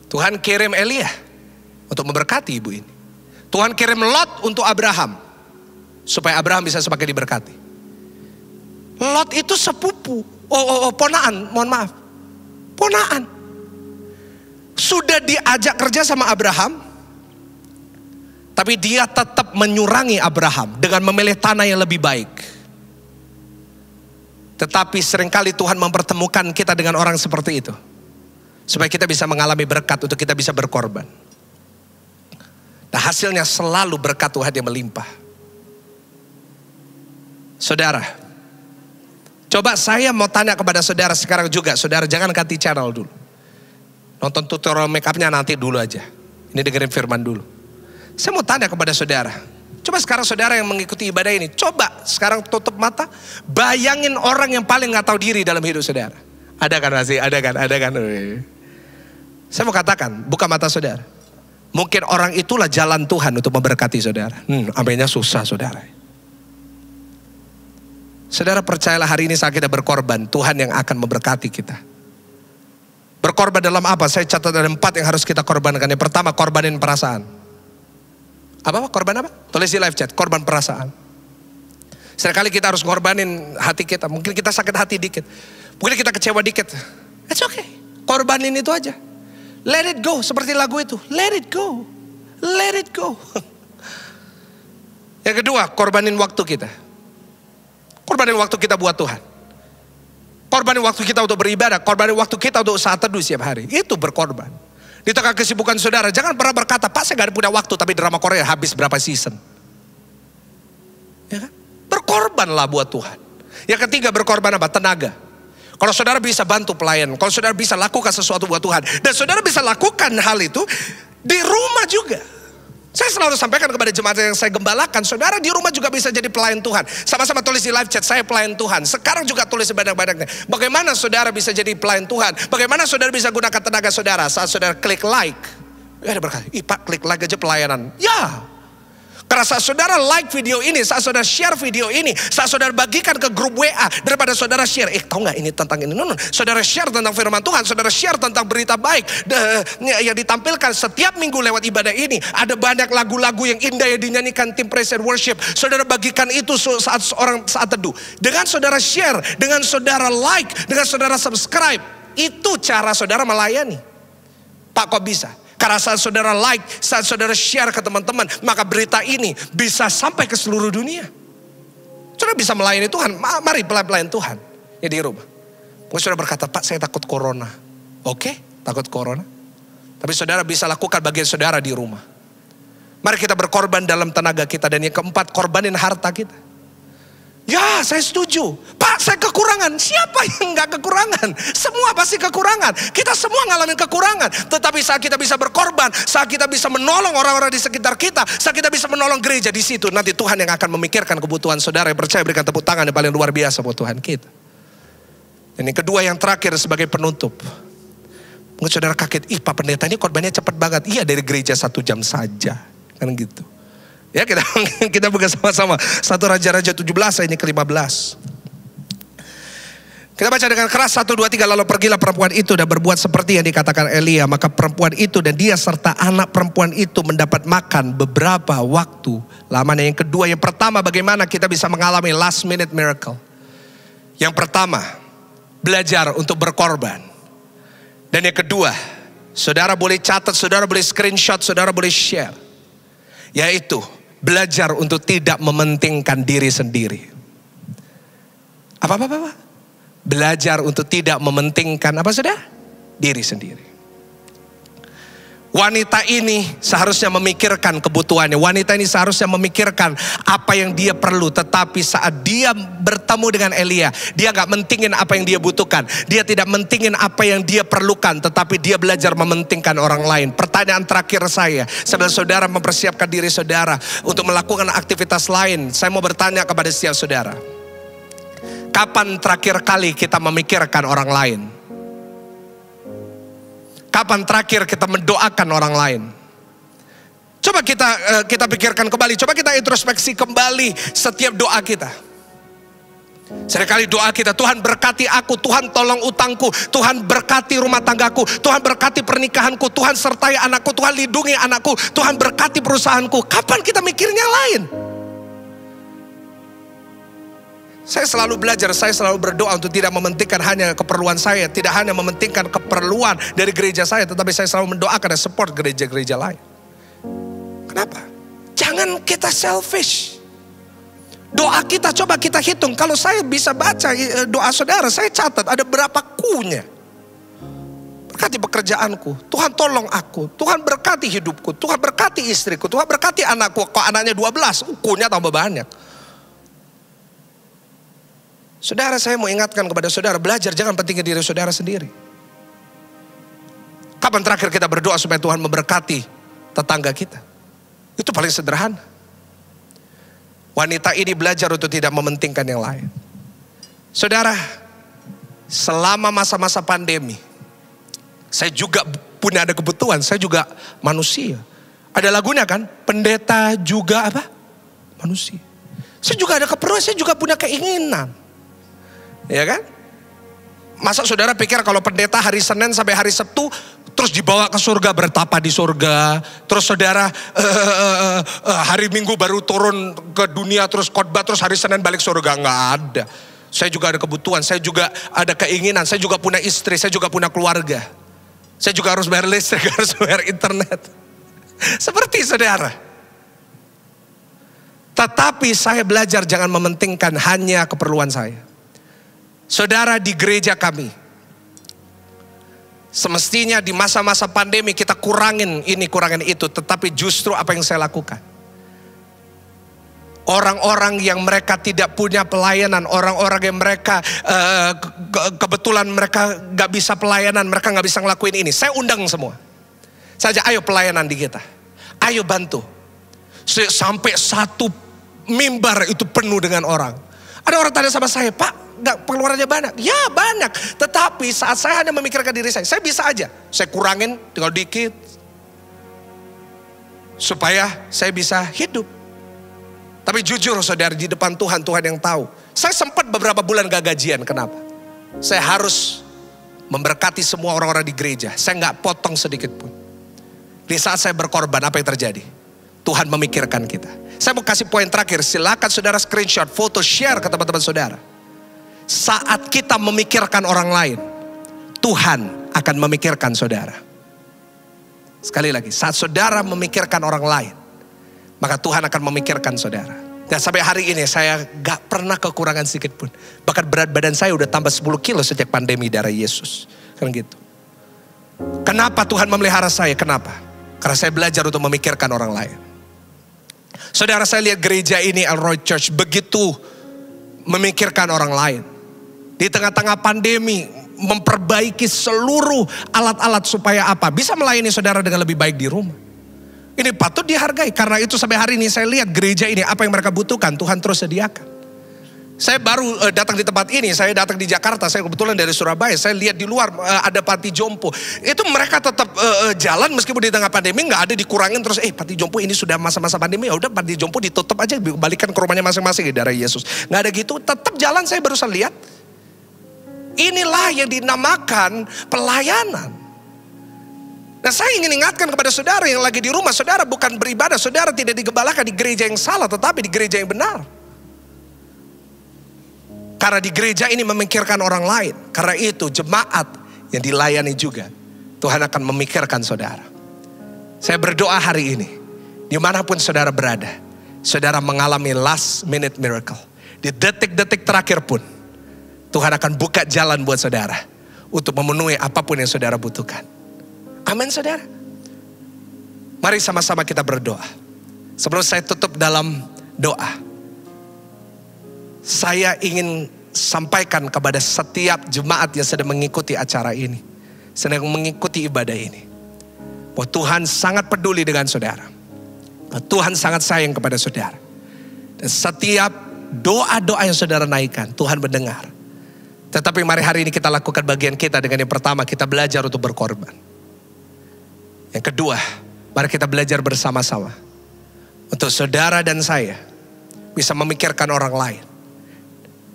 Tuhan kirim Elia untuk memberkati ibu ini. Tuhan kirim Lot untuk Abraham, supaya Abraham bisa semakin diberkati. Lot itu sepupu, ponaan, mohon maaf, ponaan. Sudah diajak kerja sama Abraham, tapi dia tetap menyurangi Abraham dengan memilih tanah yang lebih baik. Tetapi seringkali Tuhan mempertemukan kita dengan orang seperti itu, supaya kita bisa mengalami berkat untuk kita bisa berkorban. Nah, hasilnya selalu berkat Tuhan yang melimpah. Saudara, coba saya mau tanya kepada saudara sekarang juga. Saudara jangan ganti channel dulu. Nonton tutorial make upnya nanti dulu aja. Ini dengerin firman dulu. Saya mau tanya kepada saudara. Coba sekarang saudara yang mengikuti ibadah ini, coba sekarang tutup mata. Bayangin orang yang paling gak tahu diri dalam hidup saudara. Ada kan masih? Ada kan? Saya mau katakan, buka mata saudara. Mungkin orang itulah jalan Tuhan untuk memberkati saudara. Aminnya susah saudara. Saudara percayalah hari ini saat kita berkorban, Tuhan yang akan memberkati kita. Berkorban dalam apa? Saya catat ada 4 yang harus kita korbankan. Yang pertama, korbanin perasaan. Apa? Korban apa? Tulis di live chat, korban perasaan. Seringkali kita harus korbanin hati kita. Mungkin kita sakit hati dikit. Mungkin kita kecewa dikit. It's okay. Korbanin itu aja. Let it go, seperti lagu itu. Let it go. Let it go. Yang kedua, korbanin waktu kita. Korbanin waktu kita buat Tuhan. Korbanin waktu kita untuk beribadah. Korbanin waktu kita untuk saat teduh setiap hari. Itu berkorban. Di tengah kesibukan saudara, jangan pernah berkata, Pak saya gak punya waktu, tapi drama Korea habis berapa season. Ya kan? Berkorbanlah buat Tuhan. Yang ketiga, berkorban apa? Tenaga. Kalau saudara bisa bantu pelayan, kalau saudara bisa lakukan sesuatu buat Tuhan, dan saudara bisa lakukan hal itu di rumah juga. Saya selalu sampaikan kepada jemaat yang saya gembalakan, saudara di rumah juga bisa jadi pelayan Tuhan. Sama-sama tulis di live chat, saya pelayan Tuhan. Sekarang juga tulis sebanyak-banyaknya. Bagaimana saudara bisa jadi pelayan Tuhan? Bagaimana saudara bisa gunakan tenaga saudara saat saudara klik like? Ya ada berkata, Pak klik like aja pelayanan. Ya. Karena saat saudara like video ini, saat saudara share video ini, saat saudara bagikan ke grup WA, daripada saudara share, tahu gak ini tentang ini? No. Saudara share tentang firman Tuhan, saudara share tentang berita baik yang ditampilkan setiap minggu lewat ibadah ini. Ada banyak lagu-lagu yang indah yang dinyanyikan tim praise and worship. Saudara bagikan itu saat teduh. Dengan saudara share, dengan saudara like, dengan saudara subscribe, itu cara saudara melayani. Pak kok bisa? Karena saat saudara like, saat saudara share ke teman-teman, maka berita ini bisa sampai ke seluruh dunia. Saudara bisa melayani Tuhan. Mari pelayan Tuhan ya di rumah. Mungkin saudara berkata, Pak saya takut corona. Oke, takut corona. Tapi saudara bisa lakukan bagian saudara di rumah. Mari kita berkorban dalam tenaga kita. Dan yang keempat, korbanin harta kita. Ya saya setuju. Pak saya kekurangan. Siapa yang gak kekurangan? Semua pasti kekurangan. Kita semua ngalamin kekurangan. Tetapi saat kita bisa berkorban, saat kita bisa menolong orang-orang di sekitar kita, saat kita bisa menolong gereja di situ, nanti Tuhan yang akan memikirkan kebutuhan saudara. Yang percaya berikan tepuk tangan yang paling luar biasa buat Tuhan kita. Dan yang kedua yang terakhir sebagai penutup. Mungkin saudara kaget, Pak pendeta ini korbannya cepat banget. Iya dari gereja 1 jam saja. Kan gitu. Ya kita buka sama-sama 1 Raja-Raja 17 ini ke-15. Kita baca dengan keras 1, 2, 3. Lalu pergilah perempuan itu dan berbuat seperti yang dikatakan Elia. Maka perempuan itu dan dia serta anak perempuan itu mendapat makan beberapa waktu lamanya. Yang kedua, yang pertama bagaimana kita bisa mengalami last minute miracle. Yang pertama, belajar untuk berkorban. Dan yang kedua, Saudara boleh catat, saudara boleh screenshot, saudara boleh share. Yaitu belajar untuk tidak mementingkan diri sendiri. Apa? Belajar untuk tidak mementingkan apa saudara? Diri sendiri. Wanita ini seharusnya memikirkan kebutuhannya. Wanita ini seharusnya memikirkan apa yang dia perlu. Tetapi saat dia bertemu dengan Elia, dia gak mentingin apa yang dia butuhkan. Dia tidak mentingin apa yang dia perlukan. Tetapi dia belajar mementingkan orang lain. Pertanyaan terakhir saya, sebelum saudara mempersiapkan diri saudara untuk melakukan aktivitas lain, saya mau bertanya kepada setiap saudara. Kapan terakhir kali kita memikirkan orang lain? Kapan terakhir kita mendoakan orang lain? Coba kita pikirkan kembali. Coba kita introspeksi kembali setiap doa kita. Seringkali doa kita, Tuhan berkati aku, Tuhan tolong utangku, Tuhan berkati rumah tanggaku, Tuhan berkati pernikahanku, Tuhan sertai anakku, Tuhan lindungi anakku, Tuhan berkati perusahaanku. Kapan kita mikirnya yang lain? Saya selalu belajar, saya selalu berdoa untuk tidak mementingkan hanya keperluan saya. Tidak hanya mementingkan keperluan dari gereja saya, tetapi saya selalu mendoakan dan support gereja-gereja lain. Kenapa? Jangan kita selfish. Doa kita coba kita hitung. Kalau saya bisa baca doa saudara, saya catat ada berapa kunya. Berkati pekerjaanku, Tuhan tolong aku, Tuhan berkati hidupku, Tuhan berkati istriku, Tuhan berkati anakku. Kok anaknya 12, kunya tambah banyak. Saudara, saya mau ingatkan kepada saudara, belajar jangan pentingkan diri saudara sendiri. Kapan terakhir kita berdoa supaya Tuhan memberkati tetangga kita? Itu paling sederhana. Wanita ini belajar untuk tidak mementingkan yang lain. Saudara, selama masa-masa pandemi, saya juga punya ada kebutuhan, saya juga manusia. Ada lagunya kan, pendeta juga apa? Manusia. Saya juga ada keperluan, saya juga punya keinginan. Ya kan? Masa saudara pikir kalau pendeta hari Senin sampai hari Sabtu terus dibawa ke surga, bertapa di surga, terus saudara hari Minggu baru turun ke dunia terus khotbah, terus hari Senin balik surga? Nggak ada. Saya juga ada kebutuhan, saya juga ada keinginan, saya juga punya istri, saya juga punya keluarga. Saya juga harus bayar listrik, harus bayar internet. Seperti saudara. Tetapi saya belajar jangan mementingkan hanya keperluan saya. Saudara, di gereja kami, semestinya di masa-masa pandemi kita kurangin ini, kurangin itu. Tetapi justru apa yang saya lakukan, orang-orang yang mereka tidak punya pelayanan, orang-orang yang mereka kebetulan mereka gak bisa pelayanan, mereka gak bisa ngelakuin ini, saya undang semua. Saja ayo pelayanan di kita, ayo bantu. Sampai satu mimbar itu penuh dengan orang. Ada orang tanya sama saya, Pak, pengeluarannya banyak? Ya banyak, tetapi saat saya hanya memikirkan diri saya bisa aja, saya kurangin tinggal dikit. Supaya saya bisa hidup. Tapi jujur saudara, di depan Tuhan, Tuhan yang tahu. Saya sempat beberapa bulan gak gajian, kenapa? Saya harus memberkati semua orang-orang di gereja, saya gak potong sedikit pun. Di saat saya berkorban, apa yang terjadi? Tuhan memikirkan kita. Saya mau kasih poin terakhir, silakan saudara screenshot, foto, share ke teman-teman saudara. Saat kita memikirkan orang lain, Tuhan akan memikirkan saudara. Sekali lagi, saat saudara memikirkan orang lain, maka Tuhan akan memikirkan saudara. Dan sampai hari ini saya gak pernah kekurangan sedikit pun. Bahkan berat badan saya udah tambah 10 kilo sejak pandemi darah Yesus. Kan gitu. Kenapa Tuhan memelihara saya? Kenapa? Karena saya belajar untuk memikirkan orang lain. Saudara, saya lihat gereja ini, Elroy Church, begitu memikirkan orang lain. Di tengah-tengah pandemi, memperbaiki seluruh alat-alat supaya apa? Bisa melayani saudara dengan lebih baik di rumah. Ini patut dihargai. Karena itu sampai hari ini saya lihat gereja ini, apa yang mereka butuhkan, Tuhan terus sediakan. Saya baru datang di tempat ini, saya datang di Jakarta, saya kebetulan dari Surabaya, saya lihat di luar ada panti jompo. Itu mereka tetap jalan meskipun di tengah pandemi, nggak ada dikurangin terus, panti jompo ini sudah masa-masa pandemi, ya udah panti jompo ditutup aja, balikan ke rumahnya masing-masing, darah Yesus. Nggak ada gitu, tetap jalan. Saya barusan lihat. Inilah yang dinamakan pelayanan. Nah, saya ingin ingatkan kepada saudara yang lagi di rumah, saudara bukan beribadah, saudara tidak digembalakan di gereja yang salah, tetapi di gereja yang benar. Karena di gereja ini memikirkan orang lain. Karena itu jemaat yang dilayani juga Tuhan akan memikirkan saudara. Saya berdoa hari ini, dimanapun saudara berada, saudara mengalami last minute miracle. Di detik-detik terakhir pun, Tuhan akan buka jalan buat saudara untuk memenuhi apapun yang saudara butuhkan. Amin saudara. Mari sama-sama kita berdoa. Sebelum saya tutup dalam doa, saya ingin sampaikan kepada setiap jemaat yang sedang mengikuti acara ini, sedang mengikuti ibadah ini, bahwa Tuhan sangat peduli dengan saudara. Tuhan sangat sayang kepada saudara. Dan setiap doa-doa yang saudara naikkan, Tuhan mendengar. Tetapi mari hari ini kita lakukan bagian kita dengan yang pertama, kita belajar untuk berkorban. Yang kedua, mari kita belajar bersama-sama. Untuk saudara dan saya bisa memikirkan orang lain.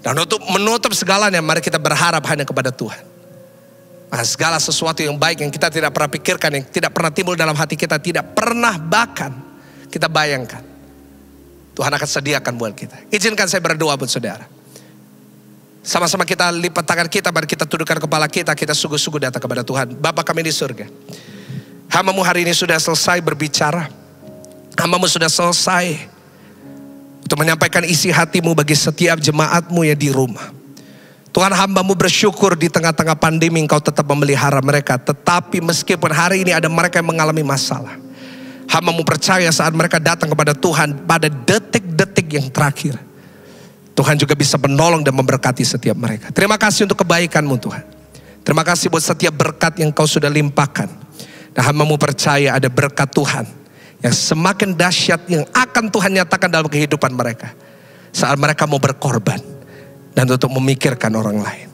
Dan untuk menutup segalanya, mari kita berharap hanya kepada Tuhan. Nah, segala sesuatu yang baik yang kita tidak pernah pikirkan, yang tidak pernah timbul dalam hati kita, tidak pernah bahkan kita bayangkan, Tuhan akan sediakan buat kita. Izinkan saya berdoa buat saudara. Sama-sama kita lipat tangan kita, mari kita tundukkan kepala kita, kita sungguh-sungguh datang kepada Tuhan. Bapa kami di surga, hamba-Mu hari ini sudah selesai berbicara. Hamba-Mu sudah selesai untuk menyampaikan isi hati-Mu bagi setiap jemaat-Mu yang di rumah. Tuhan, hamba-Mu bersyukur di tengah-tengah pandemi Engkau tetap memelihara mereka. Tetapi meskipun hari ini ada mereka yang mengalami masalah, hamba-Mu percaya saat mereka datang kepada Tuhan pada detik-detik yang terakhir, Tuhan juga bisa menolong dan memberkati setiap mereka. Terima kasih untuk kebaikan-Mu Tuhan. Terima kasih buat setiap berkat yang Kau sudah limpahkan. Dan hamba-Mu percaya ada berkat Tuhan yang semakin dahsyat yang akan Tuhan nyatakan dalam kehidupan mereka saat mereka mau berkorban dan untuk memikirkan orang lain.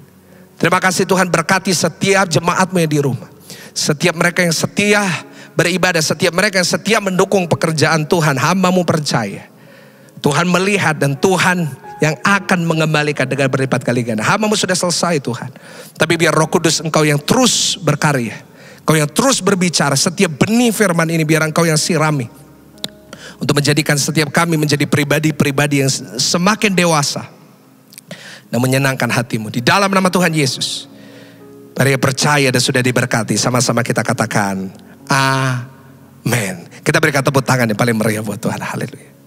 Terima kasih Tuhan, berkati setiap jemaat-Mu yang di rumah. Setiap mereka yang setia beribadah, setiap mereka yang setia mendukung pekerjaan Tuhan. Hamba-Mu percaya Tuhan melihat dan Tuhan yang akan mengembalikan dengan berlipat kali ganda. Hamba-Mu sudah selesai Tuhan. Tapi biar Roh Kudus Engkau yang terus berkarya, Engkau yang terus berbicara. Setiap benih firman ini biar Engkau yang sirami, untuk menjadikan setiap kami menjadi pribadi-pribadi yang semakin dewasa dan menyenangkan hati-Mu. Di dalam nama Tuhan Yesus, mari percaya dan sudah diberkati. Sama-sama kita katakan amin. Kita berikan tepuk tangan yang paling meriah buat Tuhan. Haleluya.